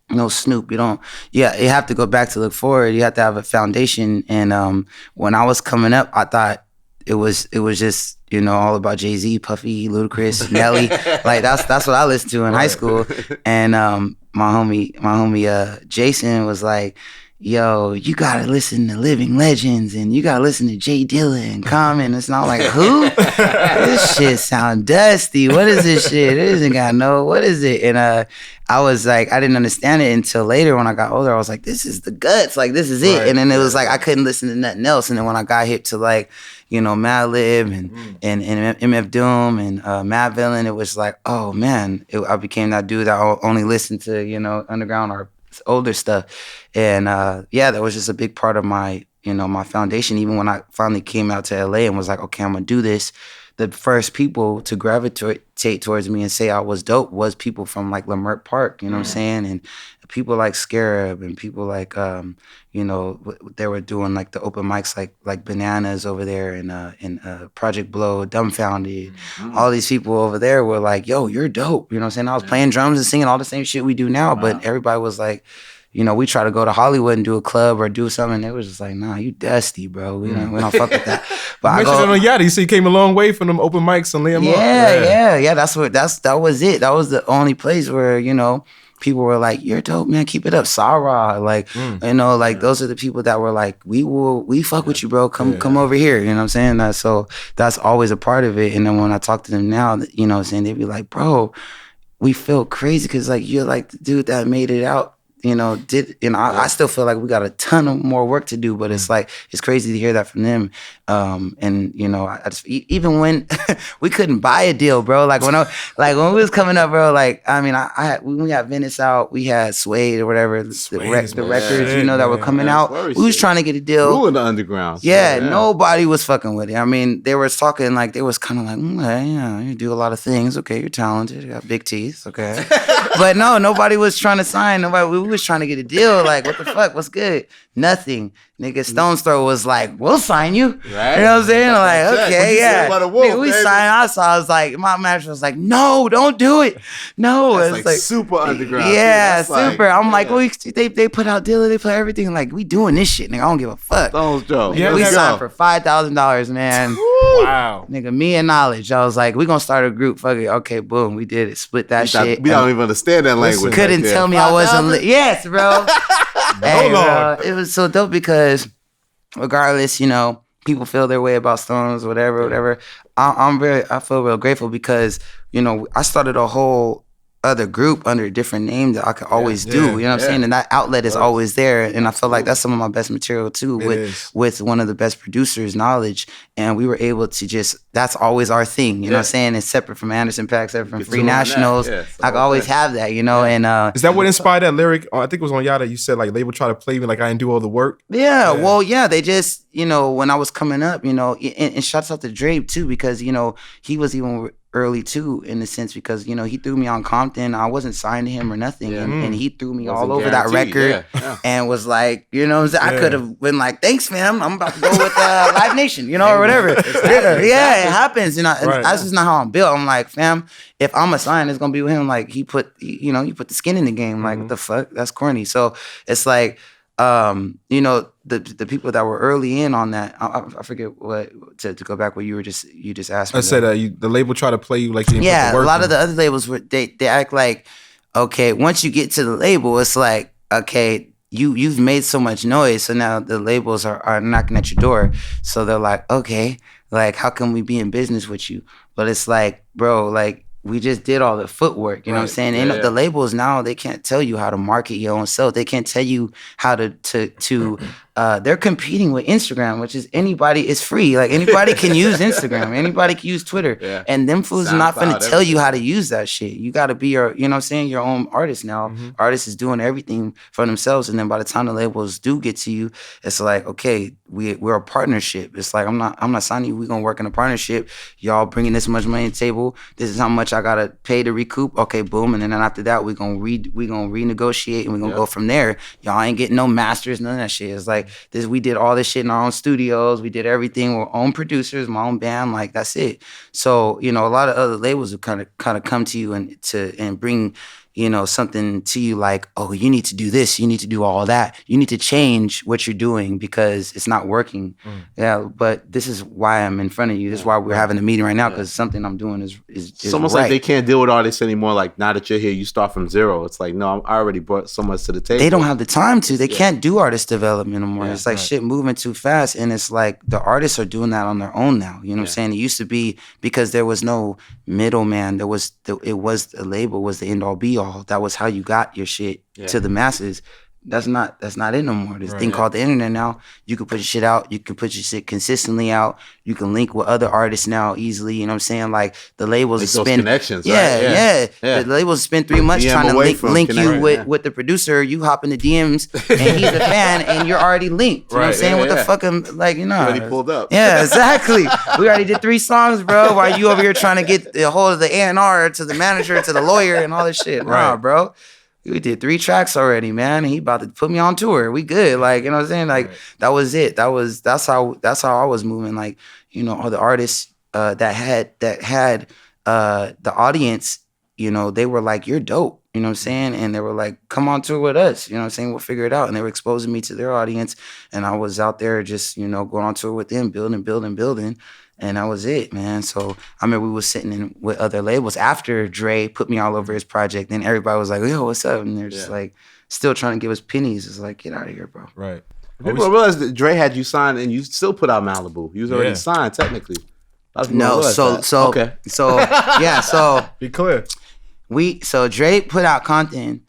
C: know Snoop, you have to go back to look forward, you have to have a foundation. And when I was coming up, I thought it was just, you know, all about Jay-Z, Puffy, Ludacris, Nelly. Like that's what I listened to in high school. And my homie Jason was like, yo, you gotta listen to Living Legends and you gotta listen to Jay Dilla and Common. It's not like, who? This shit sound dusty. What is this shit? It isn't got what is it? And I was like, I didn't understand it until later when I got older. I was like, this is the guts. Like, this is it. And then it was like, I couldn't listen to nothing else. And then when I got hit to like, you know, Madlib and MF Doom and Mad Villain, it was like, oh man, I became that dude that only listened to, you know, underground or older stuff. And that was just a big part of my, you know, my foundation. Even when I finally came out to LA and was like, okay, I'm gonna do this, the first people to gravitate towards me and say I was dope was people from like Leimert Park, you know what I'm saying? And people like Scarab and people like, you know, they were doing like the open mics like Bananas over there and Project Blow, Dumbfounded. All these people over there were like, yo, you're dope. You know what I'm saying? I was playing drums and singing all the same shit we do now, but everybody was like, you know, we try to go to Hollywood and do a club or do something. It was just like, nah, you dusty, bro. We don't fuck with that. But
B: you mentioned on Yachty, so you came a long way from them open mics and Liam.
C: Yeah. That was it. That was the only place where, you know, people were like, you're dope, man, keep it up. Sarah, like, you know, like those are the people that were like, we fuck with you, bro. Come over here. You know what I'm saying? So that's always a part of it. And then when I talk to them now, you know what I'm saying, they'd be like, bro, we feel crazy because like you're like the dude that made it out. You know, I still feel like we got a ton of more work to do, but it's like, it's crazy to hear that from them. And you know, I just, even when we couldn't buy a deal, bro, like when we was coming up, bro, like, I mean, when we had Venice out, we had Suede or whatever, the records, you know, that were coming out. We was trying to get a deal.
A: Ruling the underground.
C: Yeah, nobody was fucking with it. I mean, they were talking like, they was kind of like, yeah, you do a lot of things. Okay, you're talented. You got big teeth. Okay. But no, nobody was trying to sign. We was trying to get a deal. Like, what the fuck? What's good? Nothing. Nigga, Stone's Throw was like, we'll sign you. Right. You know what I'm saying? Like, okay, yeah.
A: Nigga,
C: we signed. I was like, my manager was like, no, don't do it. No.
A: It's like super underground.
C: Yeah, super. I'm like, well, they put out Dilla, they play everything. Like, we doing this shit, nigga. I don't give a fuck.
A: Stone's Throw.
C: Yeah, we signed for $5,000, man.
B: Wow.
C: Nigga, me and Knowledge. I was like, we gonna start a group. Fuck it. Okay, boom. We did it. Split that shit.
A: We don't even understand that language.
C: Couldn't tell me I wasn't yes, bro. Hey, bro. It was so dope because regardless, you know, people feel their way about Stones, whatever. I feel real grateful because, you know, I started a whole other group under a different name that I could always do. You know what I'm saying? And that outlet is always there. And I feel like that's some of my best material too, with one of the best producers, Knowledge. And we were able to that's always our thing. You know what I'm saying? It's separate from Anderson Paak, separate from Free Nationals. I can always have that, you know? And
B: is that what inspired that lyric? I think it was on Yachty. You said like label try to play me like I didn't do all the work.
C: Yeah. Well, they just, you know, when I was coming up, you know, and shouts out to Dre too, because, you know, he was even early too, in the sense, because, you know, he threw me on Compton. I wasn't signed to him or nothing. And he threw me all over that record and was like, you know, I could have been like, thanks, fam. I'm about to go with Live Nation, you know, or whatever. It happens. You know, and that's just not how I'm built. I'm like, fam, if I'm a sign, it's gonna be with him. Like he put the skin in the game. Like, what the fuck? That's corny. So it's like, you know, the people that were early in on that, I forget what to go back what you just asked me.
B: I said the label try to play you like you
C: a lot of the other labels they act like, okay, once you get to the label, it's like, okay, you've made so much noise, so now the labels are knocking at your door, so they're like, okay, like how can we be in business with you? But it's like, bro, like, we just did all the footwork, you know what I'm saying? And the labels now, they can't tell you how to market your own self. They can't tell you how to they're competing with Instagram, which is anybody is free. Like anybody can use Instagram. Anybody can use Twitter. Yeah. And them fools are not finna tell you how to use that shit. You gotta be your, you know what I'm saying, your own artist now. Artists is doing everything for themselves. And then by the time the labels do get to you, it's like, okay, we're a partnership. It's like, I'm not signing you. We're gonna work in a partnership. Y'all bringing this much money to the table. This is how much I gotta pay to recoup. Okay, boom. And then after that, we're gonna renegotiate and we're gonna go from there. Y'all ain't getting no masters, none of that shit. It's like we did all this shit in our own studios. We did everything. We're own producers, my own band. Like that's it. So, you know, a lot of other labels will kind of come to you and bring, you know, something to you like, oh, you need to do this, you need to do all that, you need to change what you're doing because it's not working. Yeah, but this is why I'm in front of you. This is why we're having a meeting right now, because something I'm doing is
A: it's almost like they can't deal with artists anymore. Like now that you're here, you start from zero. It's like, no, I already brought so much to the table.
C: They don't have the time to. They can't do artist development anymore. It's like shit moving too fast, and it's like the artists are doing that on their own now. You know what I'm saying? It used to be because there was no middleman. It was the label was the end all be all. That was how you got your shit to the masses. That's not it no more. This thing called the internet now. You can put your shit out. You can put your shit consistently out. You can link with other artists now easily. You know what I'm saying? Like the labels
A: like
C: spend
A: those connections.
C: Yeah. The labels spend 3 months trying to link you with the producer. You hop in the DMs and he's a fan and you're already linked. You know what I'm saying? What the fuck? I'm like, you know.
A: Already pulled up.
C: Yeah, exactly. We already did 3 songs, bro. While you over here trying to get a hold of the A&R to the manager to the lawyer and all this shit. Nah, bro. We did 3 tracks already, man. And he about to put me on tour. We good. Like, you know what I'm saying? Like, that was it. That's how I was moving. Like, you know, all the artists that had the audience, you know, they were like, you're dope. You know what I'm saying? And they were like, come on tour with us. You know what I'm saying? We'll figure it out. And they were exposing me to their audience. And I was out there just, you know, going on tour with them, building. And that was it, man. So I remember we was sitting in with other labels after Dre put me all over his project. Then everybody was like, yo, what's up? And they're just like, still trying to give us pennies. It's like, get out of here, bro.
B: Right.
A: People realize that Dre had you signed and you still put out Malibu. You was already signed, technically.
C: No, so
B: be clear.
C: So Dre put out Compton.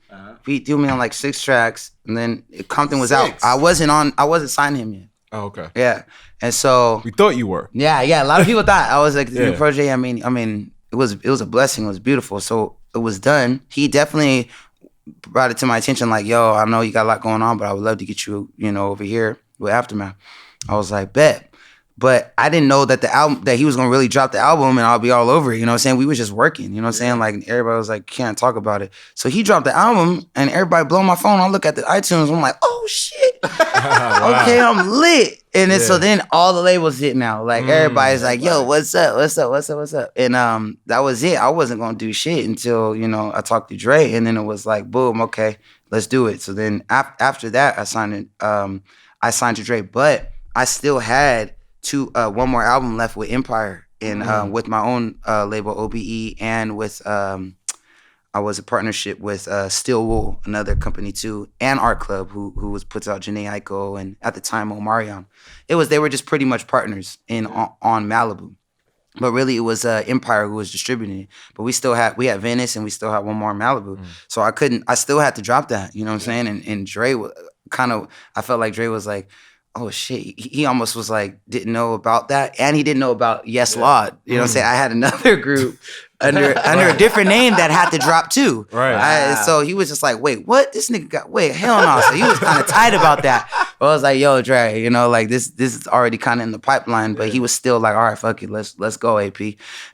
C: We threw me on like 6 tracks, and then Compton was out. I wasn't signed him yet.
B: Oh, okay.
C: Yeah. And so
B: we thought you were.
C: Yeah. A lot of people thought I was like the new project. I mean, it was a blessing. It was beautiful. So it was done. He definitely brought it to my attention. Like, yo, I know you got a lot going on, but I would love to get you, you know, over here with Aftermath. I was like, bet. But I didn't know that that he was gonna really drop the album and I'll be all over it. You know what I'm saying? We was just working. You know what I'm saying? Like everybody was like, can't talk about it. So he dropped the album and everybody blow my phone. I look at the iTunes. I'm like, oh shit. Wow. Okay, I'm lit. And then so then all the labels hitting out. Like everybody's like, yo, what's up? And that was it. I wasn't gonna do shit until, you know, I talked to Dre, and then it was like, boom, okay, let's do it. So then after that, I signed to Dre, but I still had one more album left with Empire and with my own label OBE, and with I was a partnership with Steel Wool, another company too, and Art Club, who puts out Janae Aiko and at the time Omarion. They were just pretty much partners on Malibu. But really, it was Empire who was distributing it. But we had Venice and we still had one more in Malibu. So I still had to drop that. You know what I'm saying? And Dre I felt like Dre was like, oh shit. He almost was like, didn't know about that. And he didn't know about Yes Lawd. You know what I'm saying? I had another group under a different name that had to drop too.
B: Right.
C: So he was just like, wait, what? This nigga hell no. So he was kind of tight about that. But I was like, yo, Dre, you know, like this is already kind of in the pipeline. But he was still like, all right, fuck it, let's go, AP.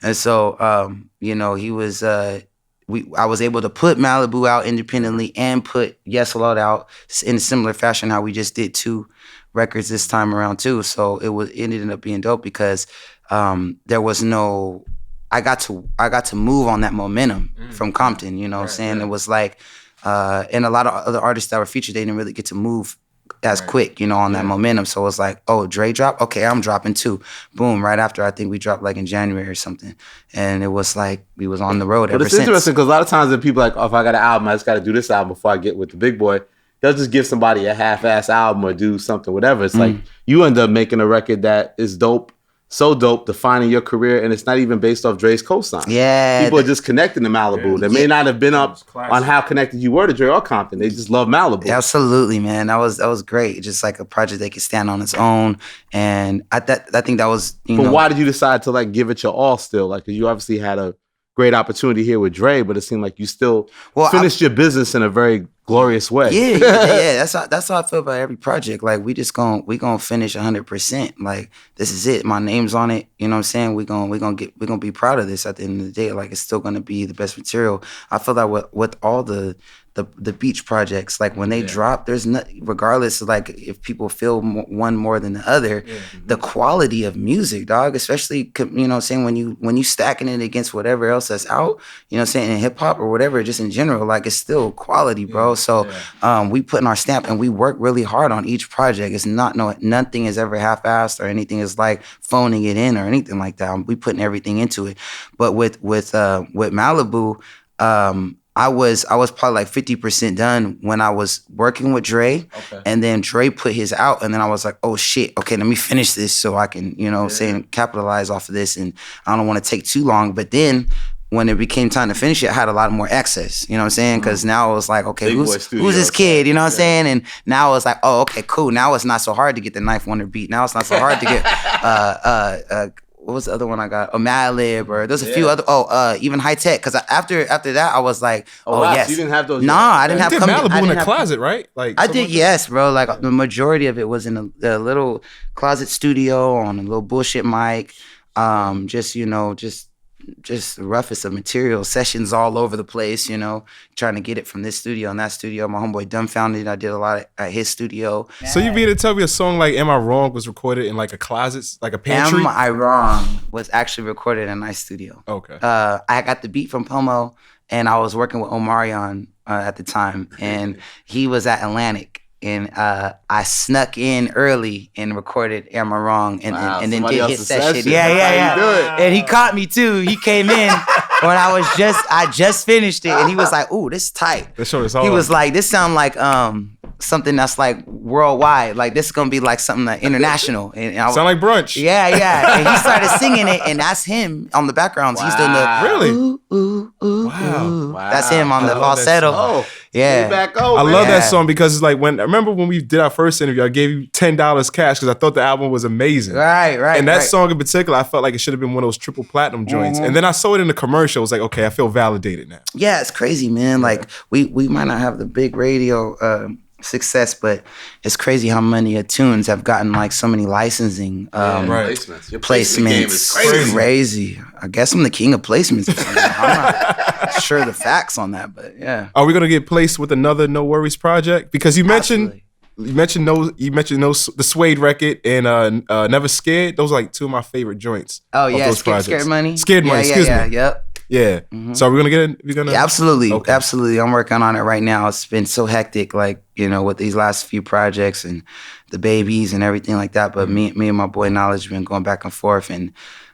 C: And so, you know, he was. I was able to put Malibu out independently and put Yes Lawd out in a similar fashion how we just did 2 records this time around too. So it ended up being dope because there was no. I got to move on that momentum from Compton, you know what I'm saying? It was like, and a lot of other artists that were featured, they didn't really get to move as quick, you know, on that momentum. So it was like, oh, Dre dropped? Okay, I'm dropping too. Boom, right after I think we dropped like in January or something. And it was like, we was on the road ever since.
A: But it's interesting because a lot of times when people are like, oh, if I got an album, I just got to do this album before I get with the big boy. They'll just give somebody a half-ass album or do something, whatever. It's like you end up making a record that is dope. So dope, defining your career, and it's not even based off Dre's cosign.
C: Yeah.
A: People are just connecting to Malibu. They may not have been up on how connected you were to Dre or Compton. They just love Malibu.
C: Absolutely, man. That was great. Just like a project that could stand on its own. And I think that was, you know.
A: But why did you decide to like give it your all still? Like, 'cause you obviously had a great opportunity here with Dre, but it seemed like you still finished your business in a very glorious way.
C: Yeah. That's how I feel about every project. Like we gonna finish 100%. Like this is it. My name's on it. You know what I'm saying? We're gonna be proud of this at the end of the day. Like it's still gonna be the best material. I feel that with all the beach projects, like when they drop, there's not, regardless of like if people feel one more than the other, the quality of music, dog, especially, you know what I'm saying, when you stacking it against whatever else that's out, you know what I'm saying, in hip hop or whatever, just in general, like it's still quality, bro. So we putting our stamp and we work really hard on each project. It's nothing is ever half-assed or anything is like phoning it in or anything like that. We putting everything into it. But with Malibu, I was probably like 50% done when I was working with Dre, and then Dre put his out, and then I was like, oh shit, okay, let me finish this so I can, you know, capitalize off of this, and I don't want to take too long. But then when it became time to finish it, I had a lot more access, you know what I'm saying? Because now it was like, okay, who's this kid, you know what I'm saying? And now it was like, oh, okay, cool. Now it's not so hard to get the Knife Wonder beat. Now it's not so hard to get what was the other one I got? Madlib, or there's a few other. Even High Tech. Because after that, I was like,
A: wow,
C: yes.
A: So you didn't have those.
C: No, I didn't have.
B: Malibu in the closet, right? Like
C: I did, yes, bro. Like the majority of it was in a little closet studio on a little bullshit mic. Just the roughest of material, sessions all over the place, you know, trying to get it from this studio and that studio. My homeboy Dumbfounded, I did a lot at his studio.
B: So you be able to tell me a song like Am I Wrong was recorded in like a closet, like a pantry?
C: Am I Wrong was actually recorded in a nice studio.
B: Okay.
C: I got the beat from Pomo, and I was working with Omarion at the time, and he was at Atlantic. And I snuck in early and recorded "Am I Wrong" and then did hit that shit. Yeah. And he caught me too. He came in when I just finished it, and he was like, "Ooh, this is tight." He was like, "This sound like something that's like worldwide. Like this is gonna be like something like international." And
B: sound like brunch.
C: Yeah. And he started singing it, and that's him on the background. So he's doing the
B: really.
C: Ooh. That's him on the falsetto. Yeah.
B: I love that song because it's like I remember when we did our first interview, I gave you $10 cash because I thought the album was amazing.
C: Right.
B: And that song in particular, I felt like it should have been one of those triple platinum joints. And then I saw it in the commercial. I was like, okay, I feel validated now.
C: Yeah, it's crazy, man. Yeah. Like we might not have the big radio success, but it's crazy how many tunes have gotten like so many licensing
A: placements. Your
C: placements.
A: Game is
C: crazy. I guess I'm the king of placements. I'm not sure the facts on that, but yeah.
B: Are we gonna get placed with another No Worries project? Because you mentioned the Suede record and Never Scared. Those are like two of my favorite joints.
C: Oh yeah, Scared Money.
B: Scared Money. Excuse me.
C: Yep.
B: Yeah. Mm-hmm. So are we gonna get it?
C: Absolutely. I'm working on it right now. It's been so hectic. Like with these last few projects and the babies and everything like that. But me and my boy Knowledge have been going back and forth, and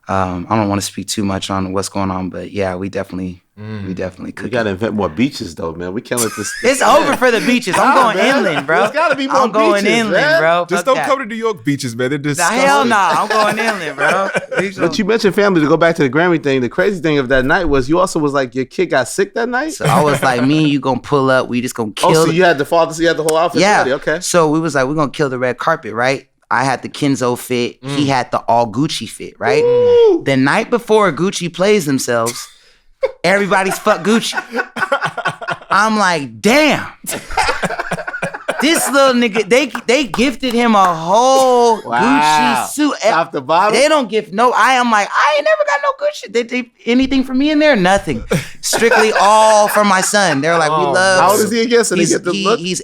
C: I don't want to speak too much on what's going on, but yeah, we definitely could.
A: We gotta invent more beaches though, man. We can't let this.
C: It's over for the beaches. I'm going inland, bro.
A: There's gotta be more
C: I'm going
A: beaches,
C: inland,
A: man.
C: bro.
B: Just don't come to New York beaches, man. They're disgusting.
C: Hell no, I'm going inland, bro.
A: But you mentioned family. To go back to the Grammy thing, the crazy thing of that night was you also was like your kid got sick that night.
C: So I was like, me and you gonna pull up. We just gonna kill.
A: Oh, so you had the father. So you had the whole outfit.
C: Yeah.
A: Ready. Okay.
C: So we was like, we're gonna kill the red carpet, right? I had the Kenzo fit. He had the all Gucci fit, right?
A: Ooh.
C: The night before Gucci plays themselves, everybody's fuck Gucci. I'm like, damn. This little nigga, they gifted him a whole Gucci suit.
A: Top to bottom?
C: They don't give no. I am like, I ain't never got no Gucci. They anything for me in there? Nothing. Strictly all for my son. They're like, we love.
A: How old is he again? So
C: he's,
A: they get the look?
C: He's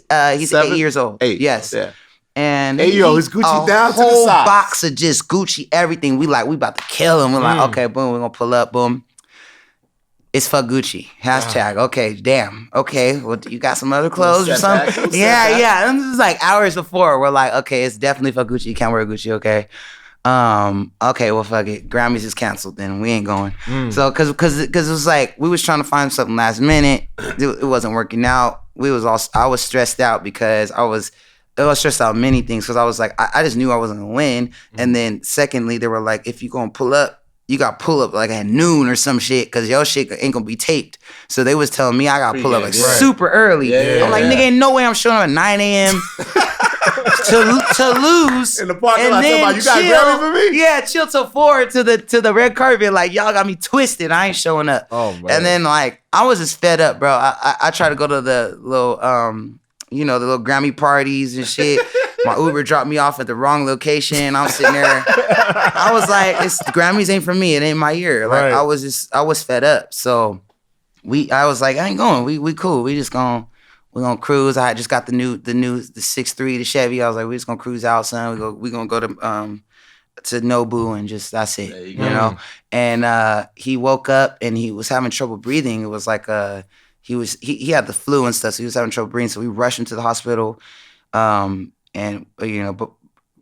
A: 7?
C: 8 years old.
A: 8.
C: Yes.
A: Yeah.
C: And
A: his Gucci down to the
C: whole
A: socks.
C: box of just Gucci everything. We about to kill him. We're like, okay, boom, we're gonna pull up, boom. It's fuck Gucci. Hashtag. Okay, damn. Okay, well, you got some other clothes or something? Yeah. And this is like hours before. We're like, okay, it's definitely fuck Gucci. You can't wear Gucci, okay? Okay, well, fuck it. Grammys is canceled. Then we ain't going. So, cause it was like we was trying to find something last minute. It wasn't working out. I was stressed out because I was stressed out many things because I was like, I just knew I wasn't gonna win. And then secondly, they were like, if you gonna pull up, you got to pull up like at noon or some shit because your shit ain't gonna be taped. So they was telling me I got to pull up like super early. I'm like, nigga, ain't no way I'm showing up at 9 a.m. to lose.
A: In the parking lot, you got Grammy for me?
C: Yeah, chill till 4 to the red carpet. Like, y'all got me twisted. I ain't showing up.
B: Oh, man.
C: And then like, I was just fed up, bro. I tried to go to the little, the little Grammy parties and shit. My Uber dropped me off at the wrong location. I'm sitting there. I was like, Grammys ain't for me. It ain't my year. Like, I was fed up. So I was like, I ain't going. We cool. We're gonna cruise. I just got the 6'3", the Chevy. I was like, we just gonna cruise out, son. We gonna go to Nobu and just, that's it, you know? And he woke up and he was having trouble breathing. It was like, he had the flu and stuff, so he was having trouble breathing. So we rushed him to the hospital. And but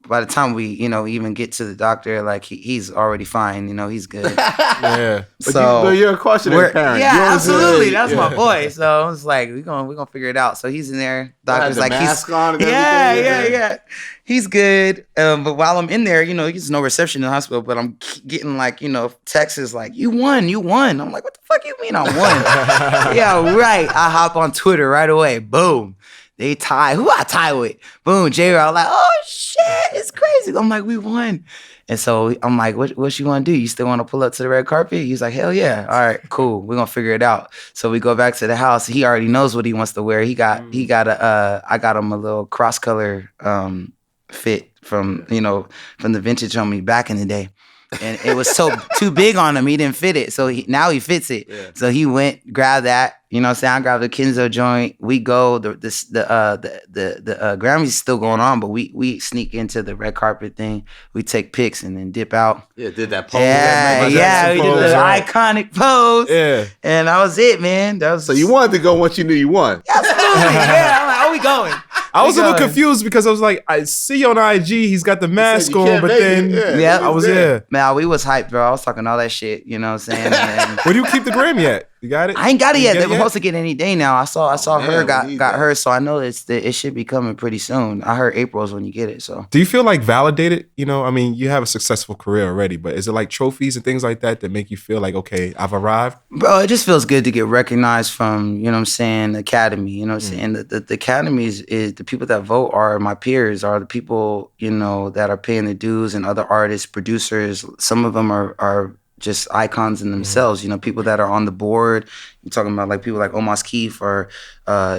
C: by the time we, even get to the doctor, like he's already fine. He's good.
A: Yeah.
C: So
A: but you're a cautionary parent.
C: Yeah, absolutely. That's my boy. So I was like, we're gonna figure it out. So he's in there. Doctor's like,
A: mask on and
C: yeah. He's good. But while I'm in there, there's no reception in the hospital. But I'm getting like, texts like, you won. I'm like, what the fuck you mean I won? Yeah, right. I hop on Twitter right away. Boom. They tie. Who I tie with? Boom. J-Rock. I'm like, oh shit, it's crazy. I'm like, we won. And so I'm like, what you want to do? You still want to pull up to the red carpet? He's like, hell yeah. All right, cool. We're gonna figure it out. So we go back to the house. He already knows what he wants to wear. I got him a little cross color fit from the vintage on me back in the day. And it was so too big on him. He didn't fit it. So now he fits it. Yeah. So he went, grabbed that. I grabbed the Kenzo joint. We go. The Grammys is still going on, but we sneak into the red carpet thing. We take pics and then dip out.
A: Yeah, did that pose.
C: Yeah, we did the iconic pose. Yeah, and that was it, man.
A: So you wanted to go once you knew you won.
C: Absolutely. Yeah, I'm like, oh, we going.
B: I was a little confused because I was like, I see on IG he's got the mask on, but then I was there.
C: Man, we was hyped, bro. I was talking all that shit. You know what I'm saying? And
B: where do you keep the Grammy at? You got it?
C: I ain't got it yet. They're supposed to get any day now. I saw her got hers, so I know it should be coming pretty soon. I heard April's when you get it. So
B: do you feel like validated? You have a successful career already, but is it like trophies and things like that make you feel like, okay, I've arrived?
C: Bro, it just feels good to get recognized from, the Academy. And the Academy is the people that vote are my peers, are the people, that are paying the dues, and other artists, producers. Some of them are just icons in themselves, people that are on the board. You're talking about like people like Omar Keefe or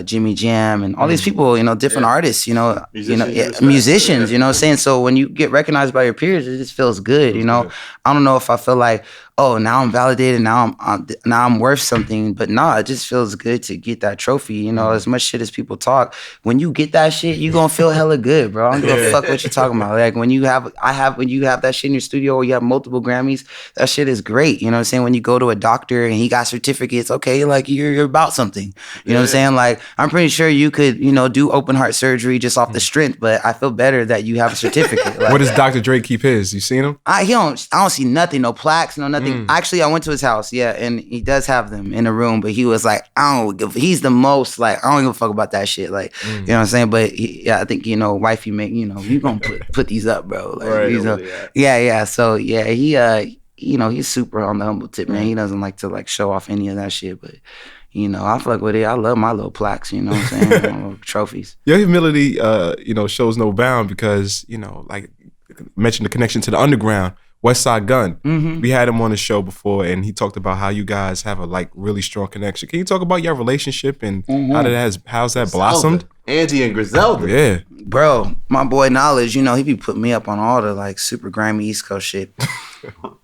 C: Jimmy Jam and all these people, different artists, musicians, you know what I'm saying? So when you get recognized by your peers, it just feels good, I don't know if I feel like, oh, now I'm validated, now I'm worth something, but nah, it just feels good to get that trophy, as much shit as people talk. When you get that shit, you gonna feel hella good, bro. I don't give a fuck what you're talking about. Like when you have that shit in your studio or you have multiple Grammys, that shit is great, you know what I'm saying? When you go to a doctor and he got certificates, okay, like you're about something, you know what I'm saying? saying? Like, I'm pretty sure you could, do open heart surgery just off the strength, but I feel better that you have a certificate. Like,
B: where does Dr. Dre keep his? You seen him?
C: I don't see nothing, no plaques, no nothing. Actually, I went to his house, and he does have them in a room, but he was like, he's the most, like, I don't give a fuck about that shit. Like, you know what I'm saying? But I think, wifey you gonna put these up, bro. Like, right, So he's super on the humble tip, man. He doesn't like to like show off any of that shit, but I fuck with it. I love my little plaques, you know what I'm saying? Trophies.
B: Your humility, shows no bound because, like mentioned the connection to the underground, Westside Gunn. Mm-hmm. We had him on the show before, and he talked about how you guys have a like really strong connection. Can you talk about your relationship and how's that blossomed?
A: Angie and Griselda.
B: Yeah.
C: Bro, my boy Knowledge, he be putting me up on all the like super grimy East Coast shit.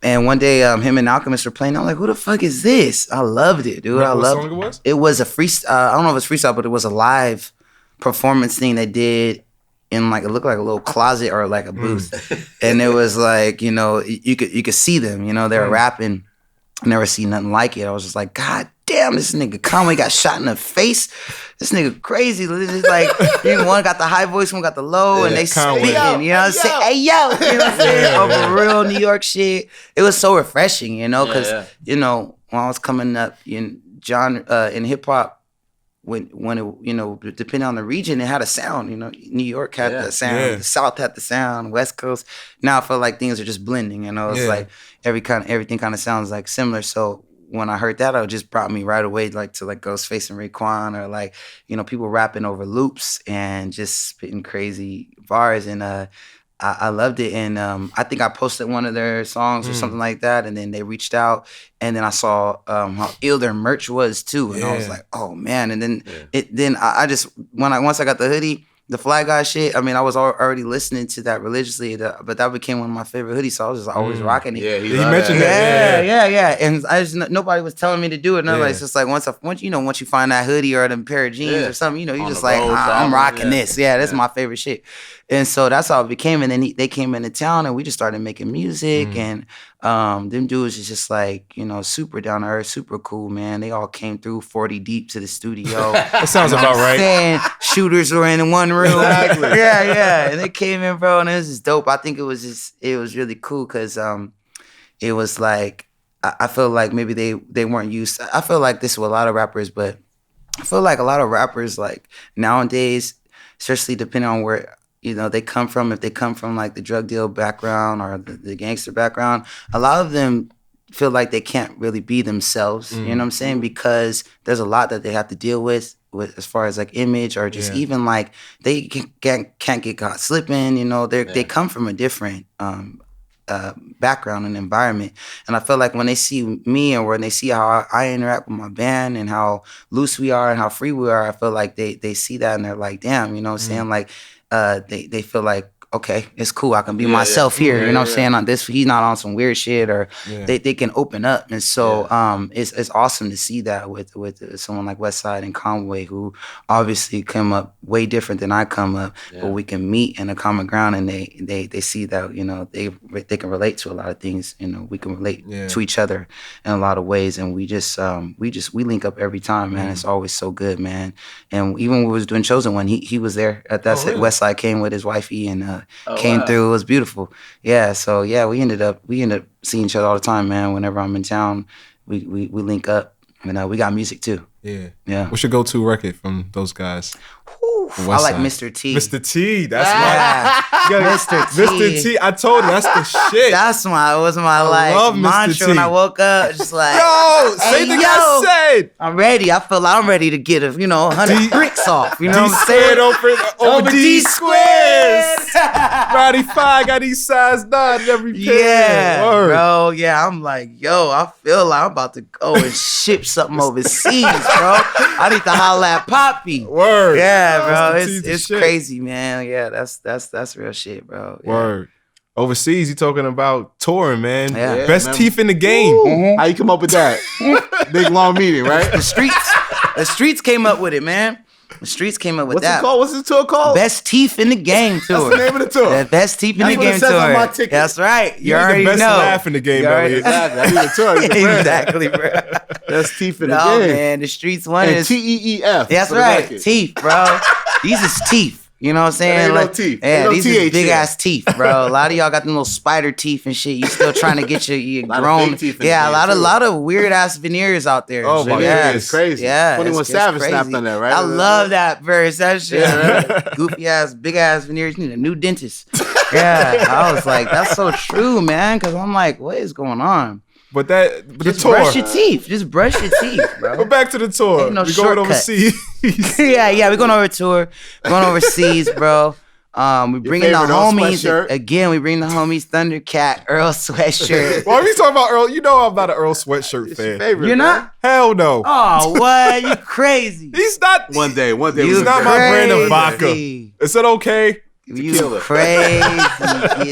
C: And one day, him and Alchemist were playing. I'm like, who the fuck is this? I loved it, dude.
B: What song it was?
C: It was a freestyle. I don't know if it's freestyle, but it was a live performance thing they did in like, it looked like a little closet or like a booth. And it was like, you could see them, they were rapping. I never seen nothing like it. I was just like, God damn, this nigga Conway got shot in the face. This nigga crazy. It's like, one got the high voice, one got the low, and they spitting, you know what I'm saying? Hey, yo, you know what I'm saying? Over real New York shit. It was so refreshing, because, when I was coming up in hip hop, when it, depending on the region, it had a sound, New York had the sound, the South had the sound, West Coast. Now I feel like things are just blending, it's like everything kind of sounds like similar. So when I heard that, it just brought me right away like to like Ghostface and Raekwon, or like, people rapping over loops and just spitting crazy bars. And I loved it. And I think I posted one of their songs or something like that. And then they reached out, and then I saw how ill their merch was too. And I was like, oh man. And then I just, once I got the hoodie, the Fly Guy shit, I mean, I was already listening to that religiously, but that became one of my favorite hoodies, so I was just always rocking it.
B: Yeah, he mentioned that.
C: Yeah. And I just, nobody was telling me to do it. Nobody's just like, once you find that hoodie or them pair of jeans or something, you just like, I'm rocking this. Yeah, that's my favorite shit. And so that's how it became. And then they came into town, and we just started making music. And them dudes is just like, super down to earth, super cool, man. They all came through 40 deep to the studio.
B: That sounds about right.
C: Shooters were in one room.
A: Exactly.
C: Yeah. And they came in, bro, and it was just dope. I think it was really cool because it was like, I feel like maybe they weren't used. I feel like this with a lot of rappers, but I feel like a lot of rappers like nowadays, especially depending on where they come from, if they come from like the drug deal background or the gangster background, a lot of them feel like they can't really be themselves, you know what I'm saying? Because there's a lot that they have to deal with as far as like image, or just even like they can't get caught slipping, they come from a different background and environment. And I feel like when they see me and when they see how I interact with my band and how loose we are and how free we are, I feel like they see that and they're like, damn, you know what I'm saying? Like, they feel like, okay, it's cool. I can be myself here. You know what I'm saying? On this, he's not on some weird shit, or they can open up. And so it's awesome to see that with someone like Westside and Conway, who obviously come up way different than I come up, but we can meet in a common ground, and they see that, they can relate to a lot of things. We can relate to each other in a lot of ways, and we link up every time, man. It's always so good, man. And even when we was doing Chosen One, he was there at that set. Really? Westside came with his wifey and came through. It was beautiful. Yeah. So we ended up seeing each other all the time, man. Whenever I'm in town, we link up, and we got music too. Yeah.
B: What's your go-to record from those guys?
C: I like Mr. T.
B: Mr. T, that's Mr. T. I told you, that's the shit.
C: That was my like mantra when I woke up. Just like,
B: yo, say the I said.
C: I'm ready. I feel like I'm ready to get 100 bricks off. You know what I'm saying?
B: Over D squares. Roddy 5 got these size 9 in every pair.
C: Yeah, bro. Yeah, I'm like, yo, I feel like I'm about to go and ship something overseas, bro. I need to holla at Poppy.
B: Word.
C: Yeah, bro. It's crazy, man. Yeah, that's real shit, bro. Yeah.
B: Word. Overseas, you talking about touring, man.
C: Yeah.
B: Best teeth in the game.
A: How you come up with that? Big long meeting, right?
C: The streets came up with it, man. The Streets came up with
A: What's
C: that.
A: it called? What's the tour called?
C: Best Teeth in the Game tour.
A: That's the name of the tour.
C: The Best Teeth in the Game tour.
A: On my ticket.
C: That's right. You
B: You're
C: already
B: the best
C: know.
B: laugh in the game, Elliott.
A: Exactly. I need a tour.
C: Exactly, bro.
A: That's Teeth in the
C: No,
A: Game.
C: man. The Streets one
A: And
C: is
A: TEEF.
C: That's right. Teeth, bro. These is teeth. You know what I'm saying?
A: Ain't
C: like,
A: no teeth.
C: Yeah,
A: No
C: these
A: TH
C: is big
A: here.
C: ass teeth, bro. A lot of y'all got them little spider teeth and shit. You still trying to get your grown. Yeah, a lot of weird ass veneers out there.
B: Oh my
C: yeah.
B: God,
A: it's crazy.
C: Yeah,
A: 21
C: it's
A: Savage
C: crazy.
A: snapped on that, right?
C: I love that verse. That shit.
A: Yeah, right?
C: Goofy ass, big ass veneers. You need a new dentist. Yeah, I was like, that's so true, man. Because I'm like, what is going on?
B: But the
C: Just
B: tour.
C: brush your teeth. Just brush your teeth, bro.
B: Go back to the tour.
C: Ain't no
B: We're going
C: shortcut.
B: overseas.
C: yeah, we're going over tour. We're going overseas, bro. We bringing the
A: favorite Earl
C: homies
A: sweatshirt?
C: again. We bring the homies Thundercat, Earl sweatshirt.
B: Why are we talking about Earl? You know I'm not an Earl sweatshirt fan.
A: Favorite,
C: You're
A: man.
C: not?
B: Hell no.
C: Oh, what? You crazy?
B: He's not.
A: One day.
C: You
B: He's not my brand of vodka.
C: crazy.
B: Is that okay?
C: You
A: Tequila.
C: crazy?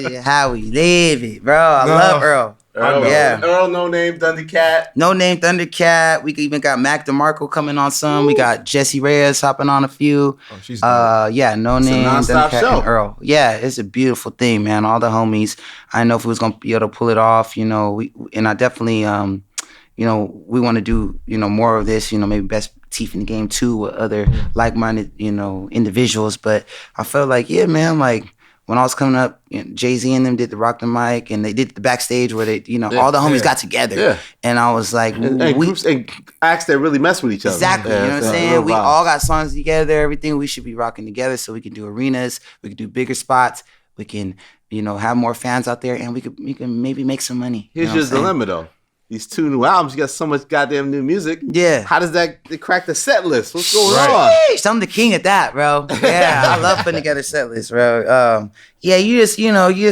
C: Get it how we live it, bro. I love Earl. Yeah.
A: Earl, No Name, Thundercat.
C: No Name Thundercat. We even got Mac DeMarco coming on some. We got Jesse Reyes hopping on a few.
B: Oh, she's dope.
C: Yeah, No
A: It's a
C: Name
A: nonstop
C: Thundercat
A: show.
C: and Earl. Yeah, it's a beautiful thing, man. All the homies. I know if we was gonna be able to pull it off, you know. I definitely, you know, we want to do, you know, more of this. You know, maybe Best Teeth in the Game too with other like-minded, you know, individuals. But I felt like, yeah, man, like. When I was coming up, you know, Jay-Z and them did the Rock the Mic, and they did the backstage where they, you know, all the homies got together.
A: Yeah.
C: And I was like,
A: And groups and acts that really mess with each other.
C: exactly.
A: Yeah,
C: You know what I'm
A: it's a
C: saying?
A: real
C: We
A: vibe.
C: all got songs together, everything. We should be rocking together so we can do arenas, we can do bigger spots, we can, you know, have more fans out there, and we can maybe make some money.
A: Here's
C: you know
A: your
C: what I'm saying?
A: dilemma, though. These 2 new albums, you got so much goddamn new music.
C: Yeah.
A: How does that crack the set list? What's going
B: Right.
A: on?
C: Sheesh, I'm the king at that, bro. Yeah, I love putting together set lists, bro. Yeah, you just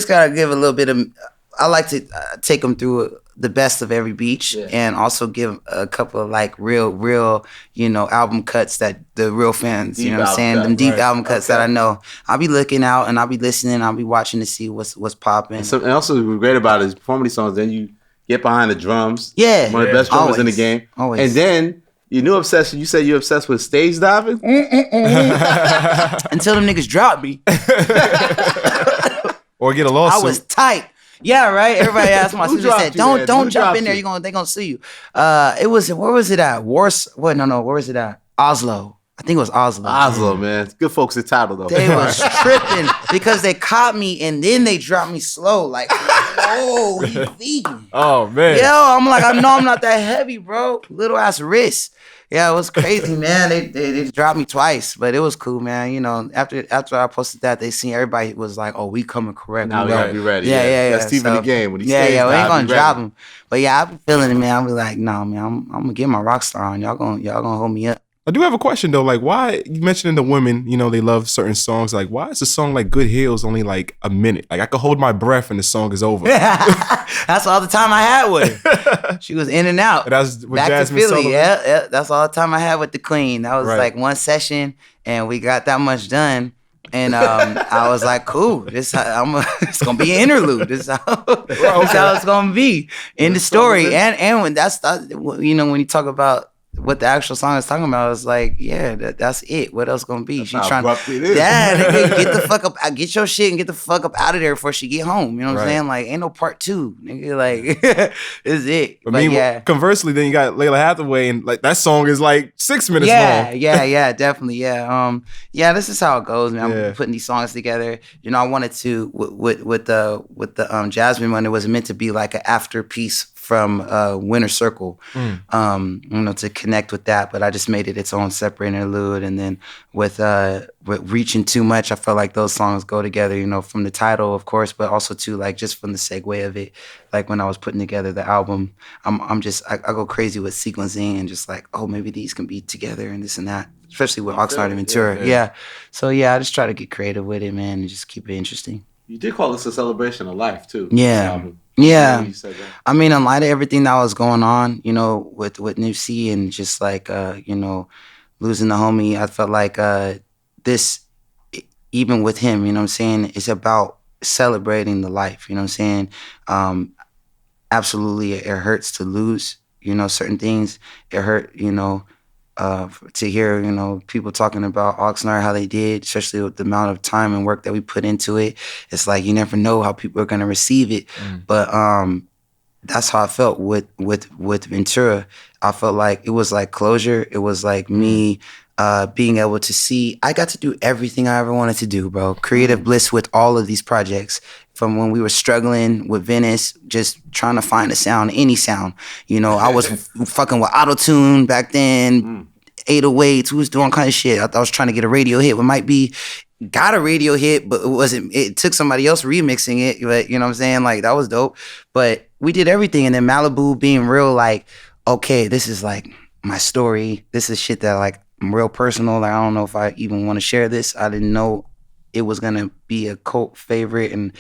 C: gotta give a little bit of. I like to take them through the best of every beach, and also give a couple of like real, you know, album cuts that the real fans,
A: Deep
C: you know what I'm saying,
A: album
C: them
A: cut,
C: deep
A: right.
C: album cuts that I know. I'll be looking out and I'll be listening. I'll be watching to see what's popping.
A: And also, what's great about it is performing these songs, then you get behind the drums.
C: Yeah.
A: One of the best drummers in the
C: Always.
A: game.
C: Always.
A: And then your new obsession, you said you're obsessed with stage diving?
C: Until them niggas dropped me.
B: Or get a lawsuit.
C: I was tight. Yeah, right. Everybody asked my
A: Who
C: sister said,
A: dropped you, man?
C: "Don't
A: Who
C: jump
A: dropped
C: in there.
A: you?
C: They gonna sue you." It was where was it at? Where was it at? Oslo. I think it was Oslo.
A: Oslo, man. Good folks at Tidal, though.
C: They was tripping because they caught me and then they dropped me slow. Like, whoa, he vegan.
B: Oh man.
C: Yo, I'm like, I know I'm not that heavy, bro. Little ass wrist. Yeah, it was crazy, man. They dropped me twice, but it was cool, man. You know, after I posted that, they seen everybody was like, "Oh, we coming correct."
A: Now we
C: know.
A: gotta be ready.
C: Yeah.
A: That's Steve in the game. When he
C: we
A: stays
C: ain't
A: down,
C: gonna
A: be
C: drop
A: ready.
C: him. But yeah, I be feeling it, man. I be like, nah, man, I'm gonna get my rock star on. Y'all gonna hold me up.
B: I do have a question though. Like, why you mentioning the women? You know, they love certain songs. Like, why is a song like "Good Heels" only like a minute? Like, I could hold my breath and the song is over.
C: That's all the time I had with her. She was in and out.
B: And that's with
C: Back
B: Jasmine
C: to Philly.
B: Sullivan.
C: Yeah. That's all the time I had with the Queen. That was
B: Right.
C: like one session, and we got that much done. And I was like, cool. It's gonna be an interlude. This how it's gonna be in the story. And when when you talk about what the actual song is talking about, it's like, yeah, that's it. What else gonna be? She's
A: how
C: trying
A: abrupt it is.
C: yeah, nigga, get the fuck up, get your shit and get the fuck up out of there before she get home. You know what I'm
B: Right.
C: saying? Like, ain't no part 2, nigga. Like, it's it.
B: But
C: yeah.
B: conversely, then you got Layla Hathaway, and like that song is like 6 minutes
C: Yeah,
B: long.
C: yeah, definitely, yeah. Yeah, this is how it goes, man.
B: Yeah.
C: I'm putting these songs together. You know, I wanted to with the Jasmine one. It was meant to be like an after piece from Winter Circle, you know, to connect with that. But I just made it its own separate interlude. And then with Reaching Too Much, I felt like those songs go together. You know, from the title, of course, but also too like just from the segue of it. Like when I was putting together the album, I go crazy with sequencing and just like, oh, maybe these can be together and this and that. Especially with Oxnard and Ventura. Yeah. So yeah, I just try to get creative with it, man, and just keep it interesting.
A: You did call this a celebration of life, too.
C: Yeah.
A: this album.
C: Yeah.
A: You said that.
C: I mean, in light of everything that was going on, you know, with Nipsey and just like, you know, losing the homie, I felt like this, even with him, you know what I'm saying, it's about celebrating the life, you know what I'm saying? Absolutely, it hurts to lose, you know, certain things. It hurt, you know, to hear, you know, people talking about Oxnard, how they did, especially with the amount of time and work that we put into it. It's like you never know how people are gonna receive it. But that's how I felt with Ventura. I felt like it was like closure. It was like me being able to see, I got to do everything I ever wanted to do, bro. Creative bliss with all of these projects. From when we were struggling with Venice, just trying to find a sound, any sound. You know, I was fucking with auto-tune back then, 808s, who was doing all kind of shit. I was trying to get a radio hit. It might be, got a radio hit, but it took somebody else remixing it. But you know what I'm saying? Like, that was dope. But we did everything. And then Malibu being real, like, okay, this is like my story. This is shit that like, I'm real personal. Like, I don't know if I even want to share this. I didn't know it was gonna be a cult favorite and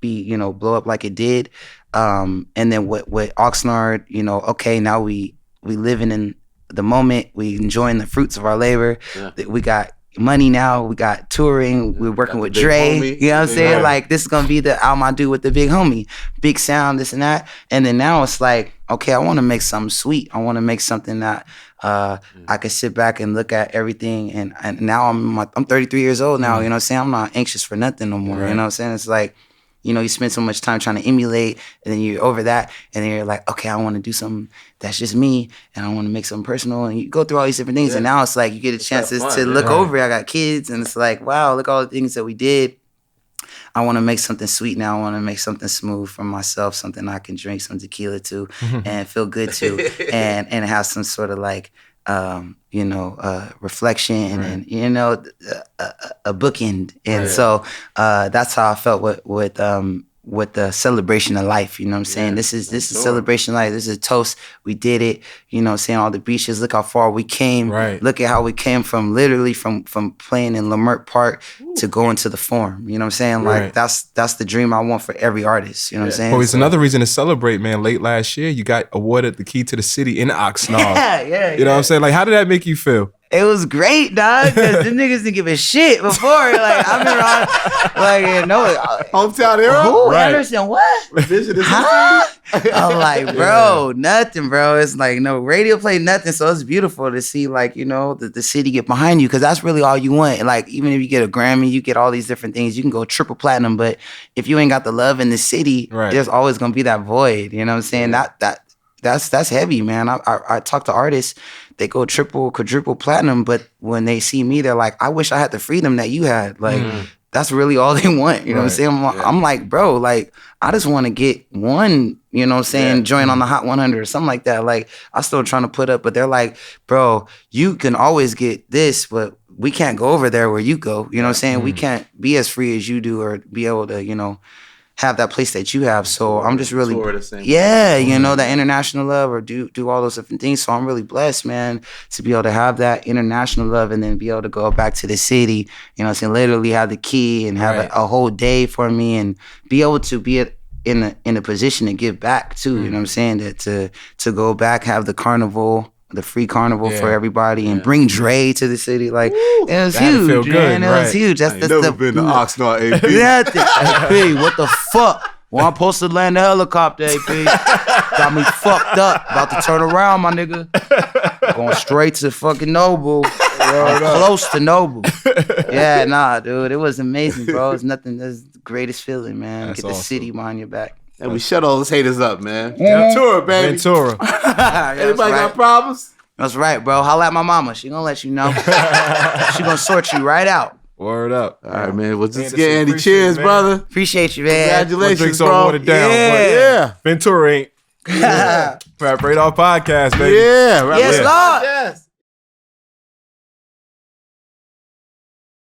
C: be, you know, blow up like it did. And then with Oxnard, you know, okay, now we living in the moment, we enjoying the fruits of our labor. Yeah. We got money now, we got touring, we're working with Dre, homie. You know what I'm saying? Like, this is gonna be the album I do with the big homie, big sound, this and that. And then now it's like, okay, I wanna make something sweet. I wanna make something that I could sit back and look at everything. And now I'm 33 years old now, you know what I'm saying? I'm not anxious for nothing no more, you know what I'm saying? It's like, you know, you spend so much time trying to emulate, and then you're over that, and then you're like, okay, I want to do something that's just me, and I want to make something personal, and you go through all these different things, and now it's like you get a chance to look over it. I got kids, and it's like, wow, look at all the things that we did. I want to make something sweet now. I want to make something smooth for myself, something I can drink some tequila to and feel good to, and have some sort of like, you know, reflection and, you know, a bookend. And so that's how I felt with the celebration of life, you know what I'm saying? This is celebration of life. This is a toast. We did it, you know what I'm saying? All the beaches, look how far we came. Right. Look at how we came from literally from playing in Lamert Park to going to the Forum. You know what I'm saying? Like, that's the dream I want for every artist. You know what I'm saying?
B: Well, it's another reason to celebrate, man. Late last year, you got awarded the key to the city in Oxnard. You know what I'm saying? Like, how did that make you feel?
C: It was great, dog, because them niggas didn't give a shit before. Like, I've been around, like, you know,
A: hometown era?
C: Who? Right. Anderson, what? Huh? I'm like, bro, nothing, bro. It's like, no radio play, nothing. So it's beautiful to see, like, you know, the city get behind you, because that's really all you want. Like, even if you get a Grammy, you get all these different things, you can go triple platinum, but if you ain't got the love in the city, there's always gonna be that void. You know what I'm saying? That's heavy, man. I talk to artists, they go triple, quadruple platinum, but when they see me, they're like, I wish I had the freedom that you had. Like, that's really all they want. You know what I'm saying? I'm like, bro, like, I just want to get one, you know what I'm saying, join on the Hot 100 or something like that. Like, I'm still trying to put up, but they're like, bro, you can always get this, but we can't go over there where you go. You know what I'm saying? We can't be as free as you do or be able to, you know, have that place that you have. So I'm just really, you know, that international love or do all those different things. So I'm really blessed, man, to be able to have that international love and then be able to go back to the city, you know what I'm saying, literally have the key and have a whole day for me and be able to be in a position to give back too, you know what I'm saying, that to go back, have the carnival, the free carnival for everybody and bring Dre to the city. Like, it was huge, man. It was huge. That's
A: never been to Oxnard, AP.
C: AP, what the fuck? Well, I'm supposed to land the helicopter, AP. Got me fucked up. About to turn around, my nigga. Going straight to fucking Noble. Close to Noble. Yeah, nah, dude. It was amazing, bro. It's nothing. That's the greatest feeling, man. Get the city behind your back.
A: And we shut all those haters up, man. Ventura, baby.
B: Ventura.
A: Anybody got problems?
C: That's right, bro. Holla at my mama. She gonna let you know. She gonna sort you right out.
B: Word up.
A: All right, man. Well, just get Andy. Cheers, brother.
C: Appreciate you, man.
A: Congratulations, bro.
B: Watered down,
A: yeah.
B: Ventura ain't. Right off podcast, baby.
A: Yeah. Right.
C: Yes, Lord. Yes.